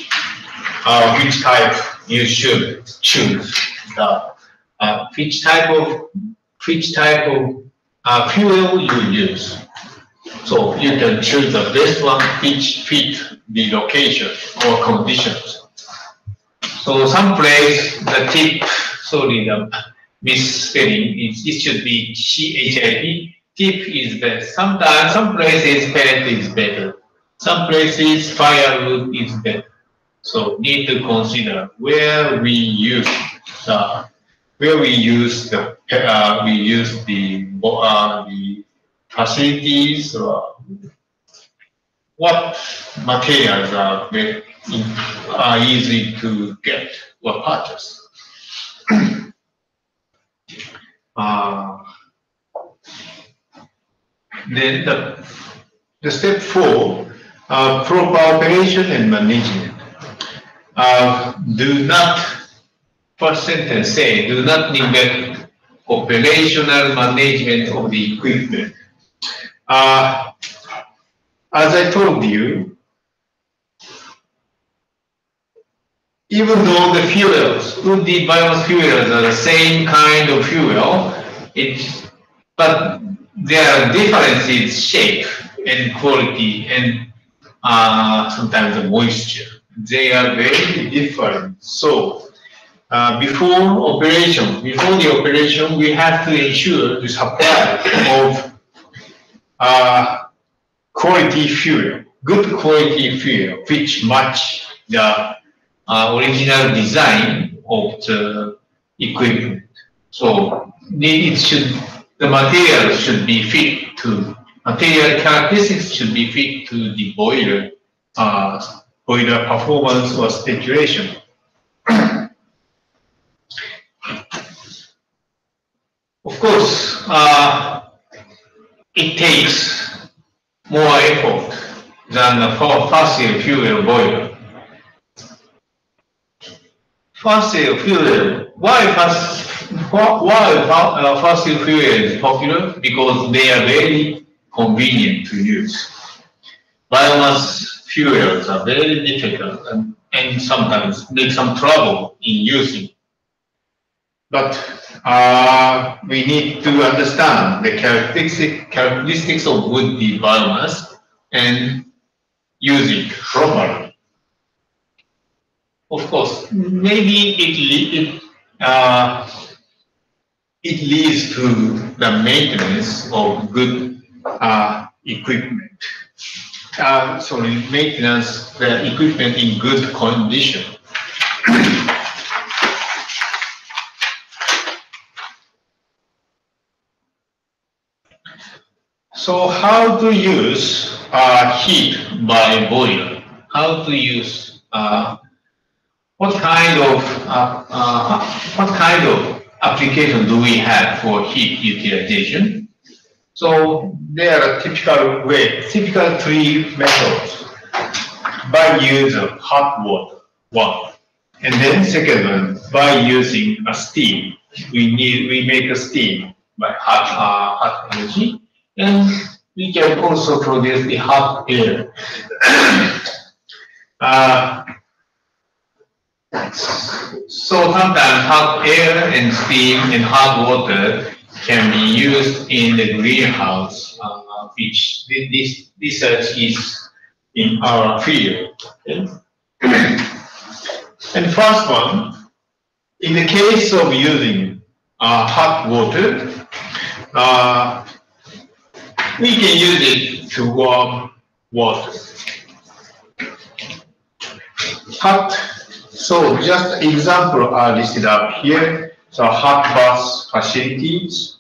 Which type you should choose. Which type of fuel you use. So you can choose the best one which fit the location or conditions. So some place the misspelling it should be CHIP. Tip is best. Sometimes some places pellet is better. Some places firewood is better. So need to consider where we use the facilities or what materials are easy to get or purchase. Then the step 4, proper operation and management. First sentence say, do not neglect operational management of the equipment. As I told you, even though the fuels, the biomass fuels are the same kind of fuel, but there are differences, shape and quality and sometimes the moisture. They are very different. So before the operation, we have to ensure the supply of quality fuel, good quality fuel, which match the original design of the equipment. So the material should be fit to material characteristics should be fit to the boiler performance or speculation. Of course, it takes more effort than the fossil fuel boiler. Fossil fuel, why fossil fuel is popular? Because they are very convenient to use. Biomass fuels are very difficult and sometimes make some trouble in using. But we need to understand the characteristics of woody biomass and use it properly. Of course, maybe it leads to the maintenance of good equipment. Maintenance the equipment in good condition. So how to use heat by boiler? How to use what kind of application do we have for heat utilization? So there are typical 3 methods by use of hot water, one, and then second one by using a steam. We make a steam by hot energy, and we can also produce the hot air. So sometimes hot air and steam and hot water can be used in the greenhouse, which this research is in our field. Okay? And first one, in the case of using hot water, we can use it to warm water. So just example are listed up here. So hot bath facilities,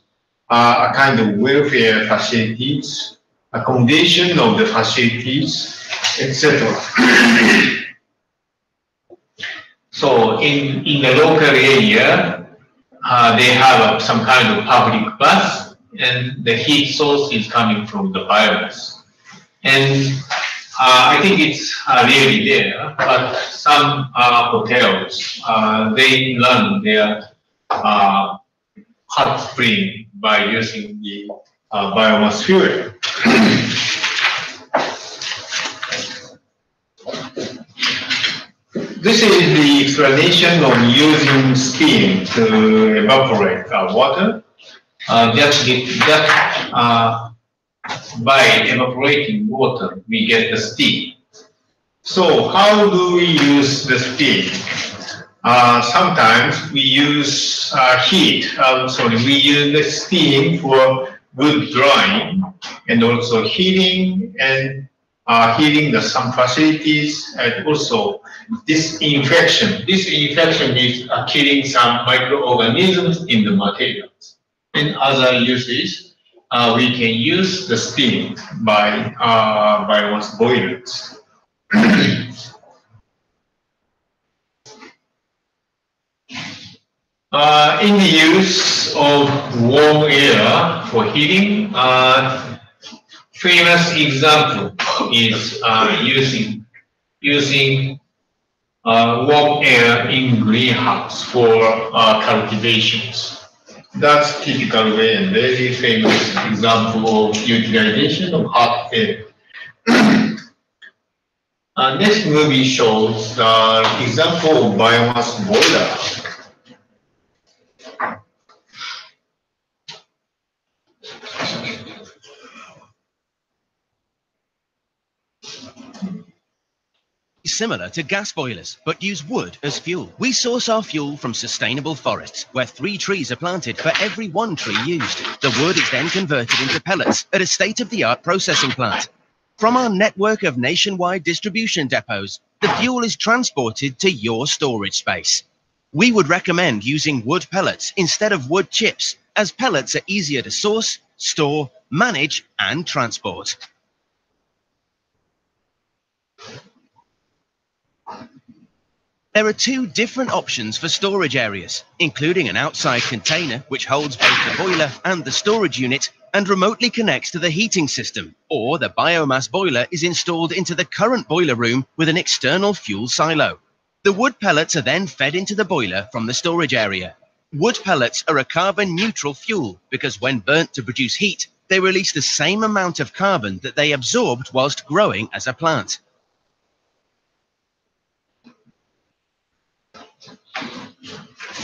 a kind of welfare facilities, accommodation of the facilities, etc. So in the local area, they have some kind of public bus, and the heat source is coming from the biomass. And I think it's really there, but some hotels, they run their hot spring by using the biomass fuel. This is the explanation on using steam to evaporate water. By evaporating water, we get the steam. So how do we use the steam? Sometimes we use we use the steam for wood drying and also heating and heating some facilities, and also disinfection. Disinfection is killing some microorganisms in the materials. And other uses, we can use the steam by biomass boilers. In the use of warm air for heating, famous example is using warm air in greenhouse for cultivations. That's typical way and very famous example of utilization of hot air. Next movie shows the example of biomass boiler. Similar to gas boilers, but use wood as fuel. We source our fuel from sustainable forests, where 3 trees are planted for every 1 tree used. The wood is then converted into pellets at a state-of-the-art processing plant. From our network of nationwide distribution depots, the fuel is transported to your storage space. We would recommend using wood pellets instead of wood chips, as pellets are easier to source, store, manage, and transport. There are 2 different options for storage areas, including an outside container which holds both the boiler and the storage unit and remotely connects to the heating system, or the biomass boiler is installed into the current boiler room with an external fuel silo. The wood pellets are then fed into the boiler from the storage area. Wood pellets are a carbon-neutral fuel because when burnt to produce heat, they release the same amount of carbon that they absorbed whilst growing as a plant.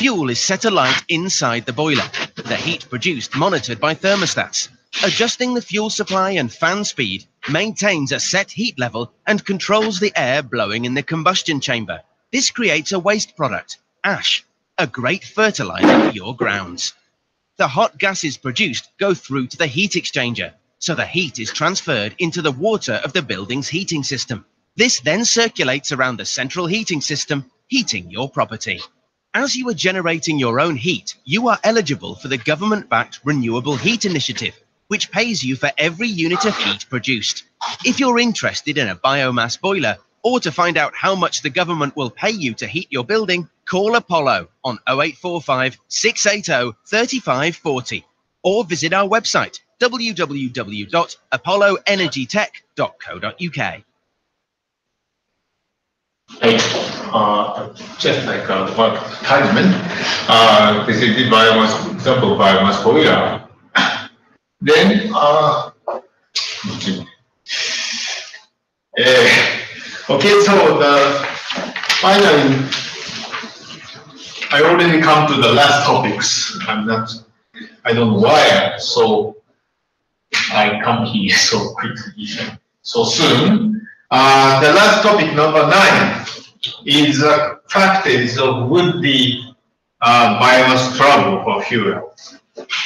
Fuel is set alight inside the boiler, the heat produced monitored by thermostats. Adjusting the fuel supply and fan speed maintains a set heat level and controls the air blowing in the combustion chamber. This creates a waste product, ash, a great fertilizer for your grounds. The hot gases produced go through to the heat exchanger, so the heat is transferred into the water of the building's heating system. This then circulates around the central heating system, heating your property. As you are generating your own heat, you are eligible for the government-backed Renewable Heat Initiative, which pays you for every unit of heat produced. If you're interested in a biomass boiler, or to find out how much the government will pay you to heat your building, call Apollo on 0845 680 3540 or visit our website www.apolloenergytech.co.uk. Just like the advertisement, this is the biomass example biomass boiler. Then, okay, so finally, I already come to the last topics. I don't know why, so I come here so quickly, so soon. The last topic, number 9, is factors of would-be biomass trouble for fuel.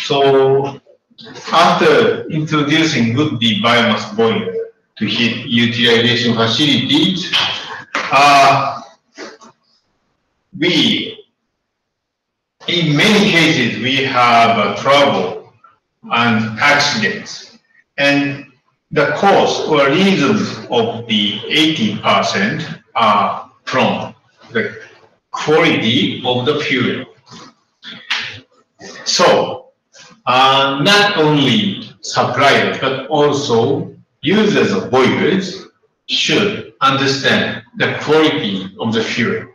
So after introducing would-be biomass boiler to heat utilization facilities, in many cases, we have trouble and accidents. And the cause or reasons of the 80% are from the quality of the fuel. So, not only suppliers, but also users of boilers should understand the quality of the fuel.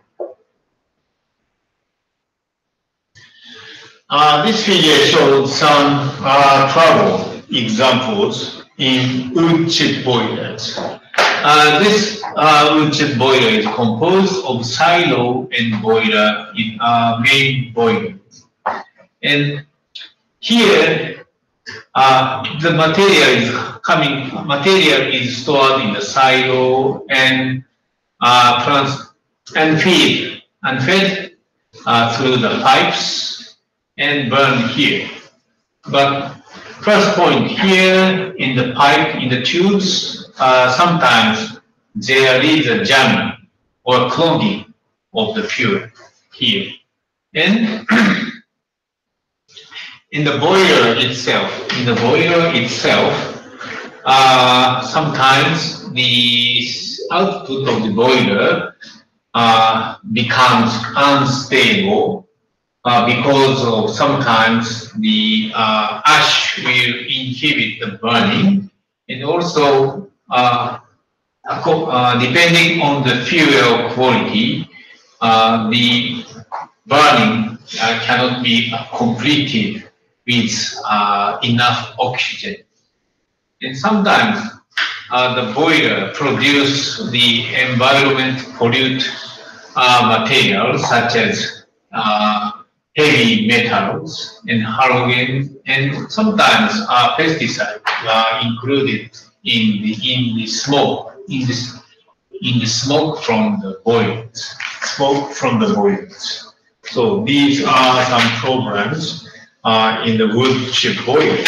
This figure shows some trouble examples in wood chip boilers. This wood chip boiler is composed of silo and boiler in main boiler. And here, the material is stored in the silo and fed through the pipes and burned here. But first point here in the pipe, in the tubes, sometimes there is a jam or clogging of the fuel here. And in the boiler itself, sometimes the output of the boiler becomes unstable because of sometimes the ash will inhibit the burning, and also depending on the fuel quality, the burning cannot be completed with enough oxygen. And sometimes the boiler produces the environment pollute materials such as heavy metals and halogen, and sometimes pesticides are included in the smoke from the boilers. So these are some problems in the wood chip boiler.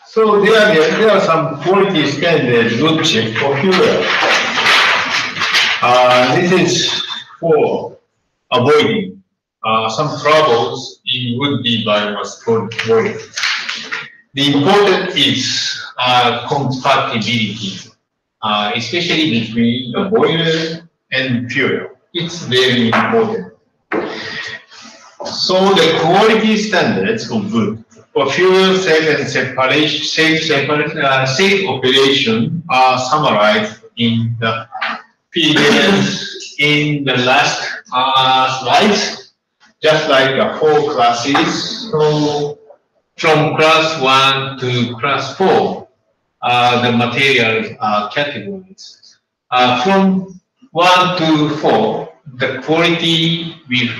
So there are some quality standards wood chip for fuel. This is for avoiding some troubles in wood-be biomass boilers. The important is compatibility, especially between the boiler and fuel. It's very important. So the quality standards of wood for fuel safe operation are summarized in the figures in the last slides, just like the 4 classes. So from class 1 to class 4, the material categories. From 1 to 4, the quality will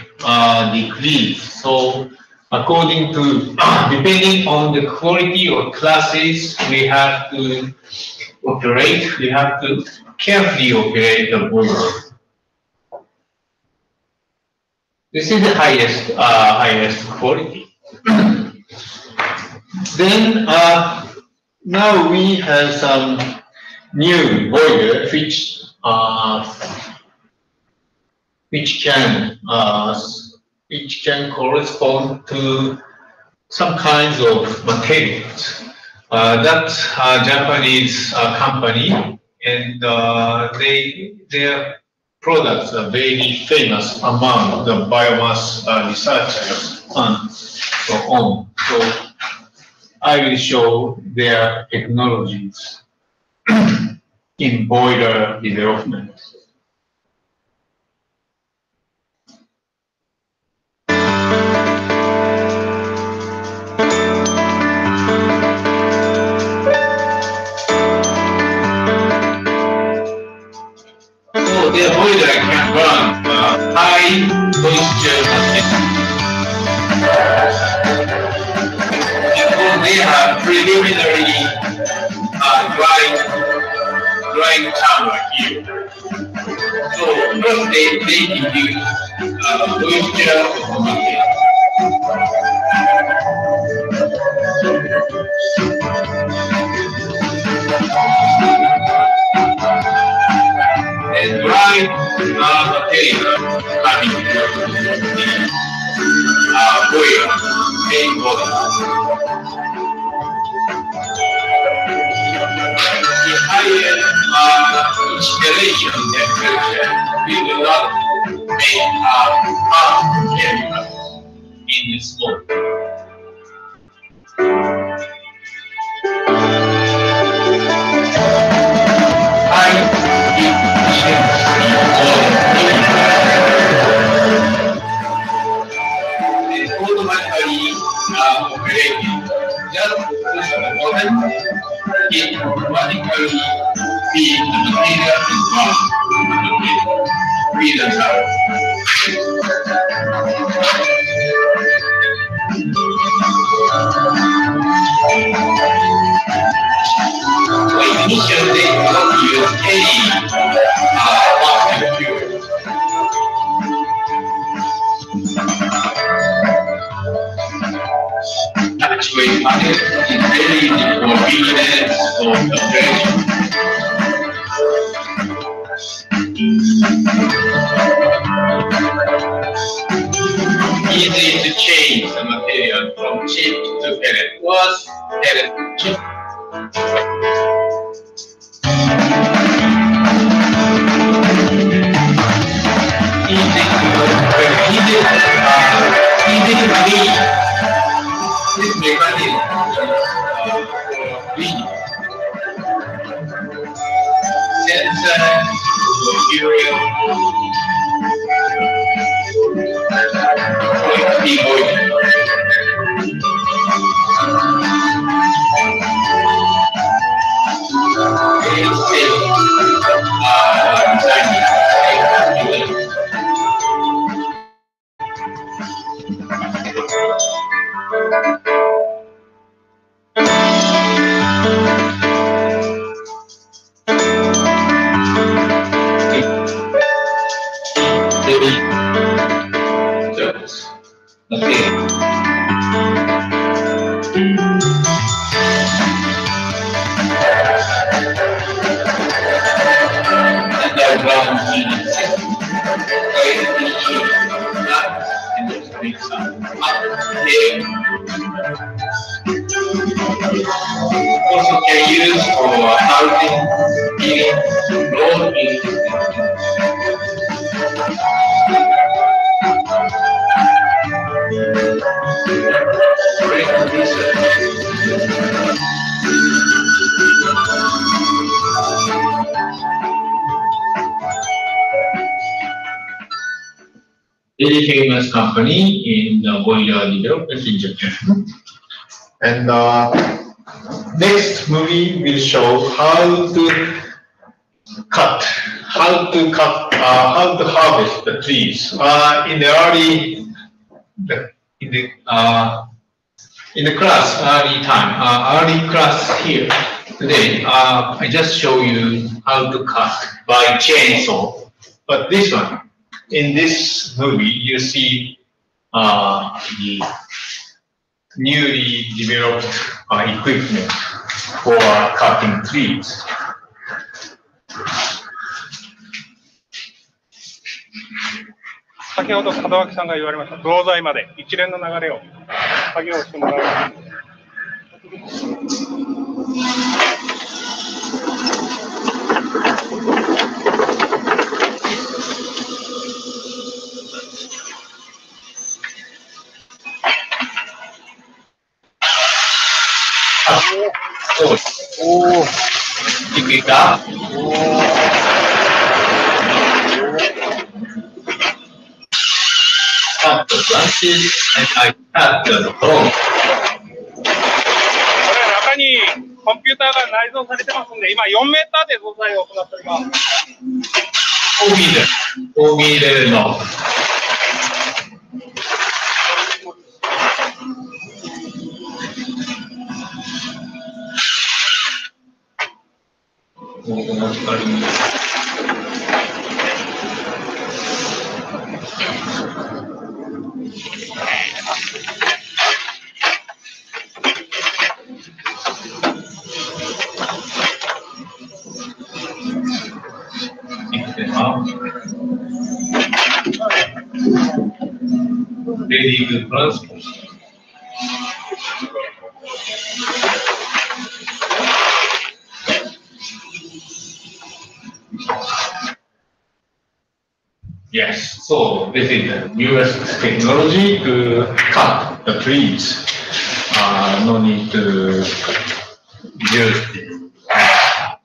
decrease. So according to, depending on the quality of classes, we have to carefully operate the boiler. This is the highest quality. Then now we have some new boiler which can correspond to some kinds of materials. That's a Japanese company, and their products are very famous among the biomass researchers and so on. So I will show their technologies in boiler development. So their boiler can run high moisture material. They have preliminary drying tower here. So first they induce moisture of the material. And dry material coming to the boiler, main boiler. The higher installation temperature, we will not make small. Automatically operating. Just push the button, it automatically feeds the material and burn. Read the sound. So initially they do not use any fossil fuel. Actually, it is very convenient of operation. Easy to change the material from chip to pellet was pellet to chip. Easy to clean. This mechanism clean. Sensor, material, also can use for housing, heating, road very famous company in the boiler development in Japan. And next movie will show how to harvest the trees. In the early class here today, I just show you how to cut by chainsaw. But this one, in this movie, you see the newly developed equipment for cutting trees. 先ほど門脇さんが言われました銅材まで一連の流れを作業してもらう。おお、いけた？Cut the branches and I cut the bone. これ中にコンピューターが内蔵されてますんで、今4メーターで造材を行っております。4ミリの。Very good transport. Yes, so this is the newest technology to cut the trees. No need to use the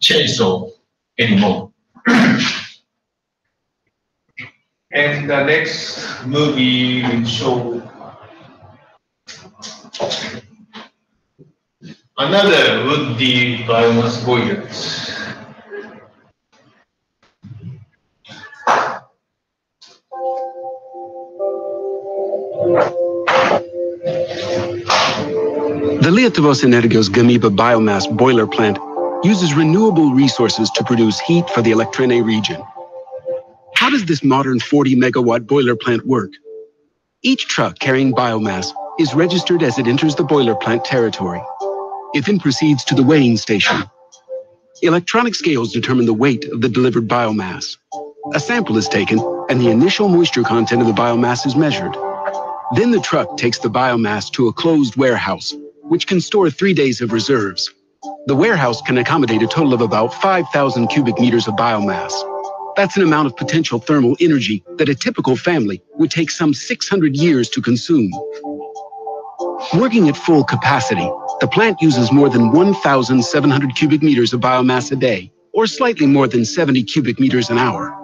chainsaw anymore. And the next movie will show another woody biomass boilers. The Lietuvos Energijos Gamyba biomass boiler plant uses renewable resources to produce heat for the Elektrėnai region. How does this modern 40-megawatt boiler plant work? Each truck carrying biomass is registered as it enters the boiler plant territory. It then proceeds to the weighing station. Electronic scales determine the weight of the delivered biomass. A sample is taken and the initial moisture content of the biomass is measured. Then the truck takes the biomass to a closed warehouse, which can store 3 days of reserves. The warehouse can accommodate a total of about 5,000 cubic meters of biomass. That's an amount of potential thermal energy that a typical family would take some 600 years to consume. Working at full capacity, the plant uses more than 1,700 cubic meters of biomass a day, or slightly more than 70 cubic meters an hour.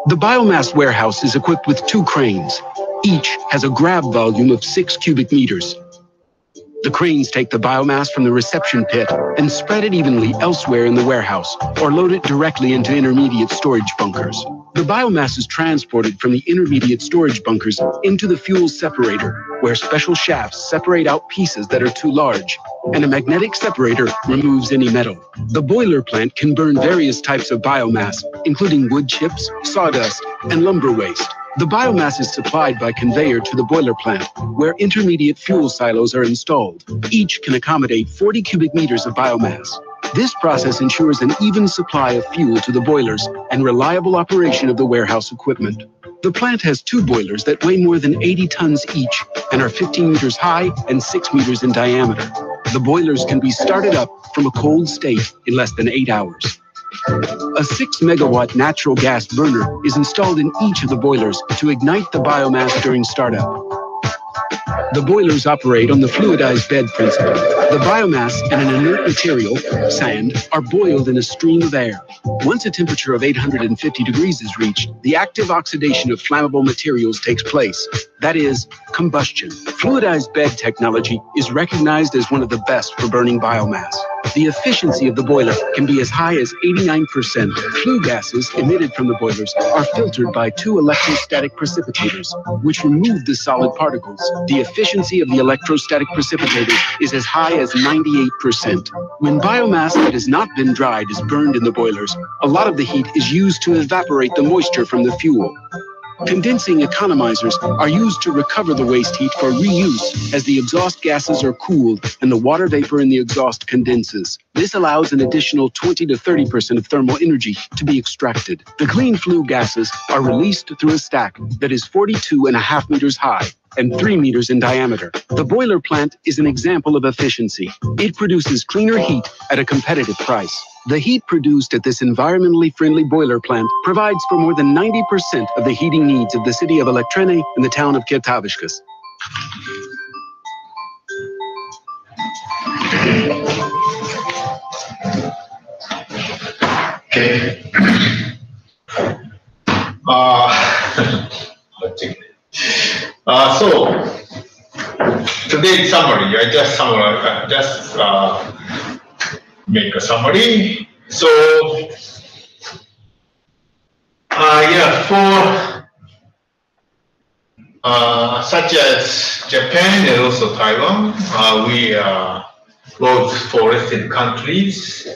The biomass warehouse is equipped with 2 cranes. Each has a grab volume of 6 cubic meters. The cranes take the biomass from the reception pit and spread it evenly elsewhere in the warehouse, or load it directly into intermediate storage bunkers. The biomass is transported from the intermediate storage bunkers into the fuel separator, where special shafts separate out pieces that are too large, and a magnetic separator removes any metal. The boiler plant can burn various types of biomass, including wood chips, sawdust, and lumber waste. The biomass is supplied by conveyor to the boiler plant, where intermediate fuel silos are installed. Each can accommodate 40 cubic meters of biomass. This process ensures an even supply of fuel to the boilers and reliable operation of the warehouse equipment. The plant has 2 boilers that weigh more than 80 tons each and are 15 meters high and 6 meters in diameter. The boilers can be started up from a cold state in less than 8 hours. A 6-megawatt natural gas burner is installed in each of the boilers to ignite the biomass during startup. The boilers operate on the fluidized bed principle. The biomass and an inert material, sand, are boiled in a stream of air. Once a temperature of 850 degrees is reached, the active oxidation of flammable materials takes place. That is, combustion. Fluidized bed technology is recognized as one of the best for burning biomass. The efficiency of the boiler can be as high as 89%. Flue gases emitted from the boilers are filtered by 2 electrostatic precipitators, which remove the solid particles. The efficiency of the electrostatic precipitators is as high as 98%. When biomass that has not been dried is burned in the boilers, a lot of the heat is used to evaporate the moisture from the fuel. Condensing economizers are used to recover the waste heat for reuse as the exhaust gases are cooled and the water vapor in the exhaust condenses. This allows an additional 20 to 30% of thermal energy to be extracted. The clean flue gases are released through a stack that is 42.5 meters high and 3 meters in diameter. The boiler plant is an example of efficiency. It produces cleaner heat at a competitive price. The heat produced at this environmentally friendly boiler plant provides for more than 90% of the heating needs of the city of Elektrėnai and the town of Kėdainiai. Okay. So today's summary, I just make a summary. So for such as Japan and also Taiwan, we are both forested countries.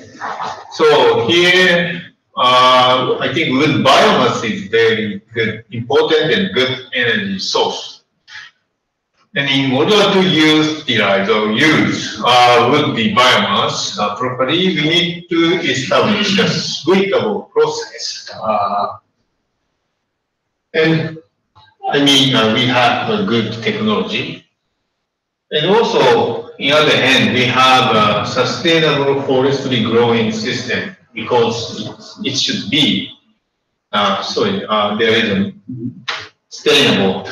So here, I think wood biomass is very good, important and good energy source. And in order to utilize or use woody biomass properly, we need to establish a suitable process. And I mean, we have a good technology. And also, on the other hand, we have a sustainable forestry growing system because it should be, there is a sustainable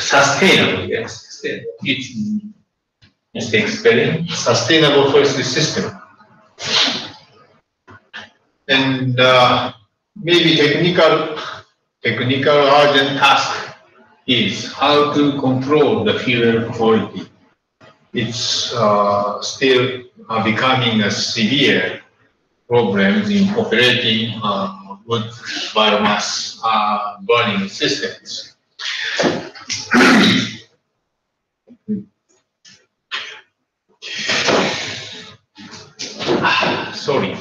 sustainable forestry system. And maybe technical urgent task is how to control the fuel quality. It's still becoming a severe problem in operating wood biomass burning systems. Sorry.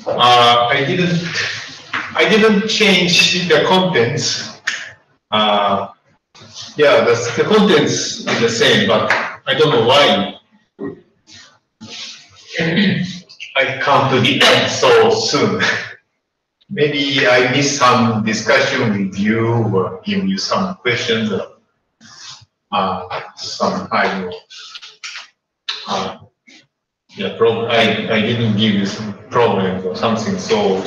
I didn't change the contents. Yeah, the contents is the same, but I don't know why I come to the end so soon. Maybe I missed some discussion with you or give you some questions. Some kind of I didn't give you some problems or something. So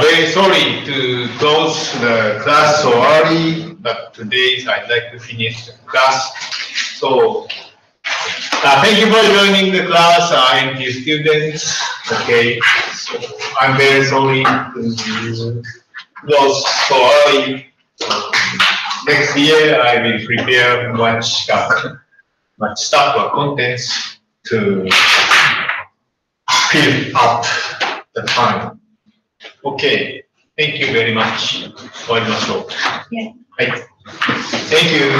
very sorry to close the class so early, but today I'd like to finish the class. So thank you for joining the class and the students. Okay, so I'm very sorry to close so early. Next year I will prepare much stuff or contents to fill up the time. Okay, thank you very much. 終わりましょう。Yeah. はい。Thank you.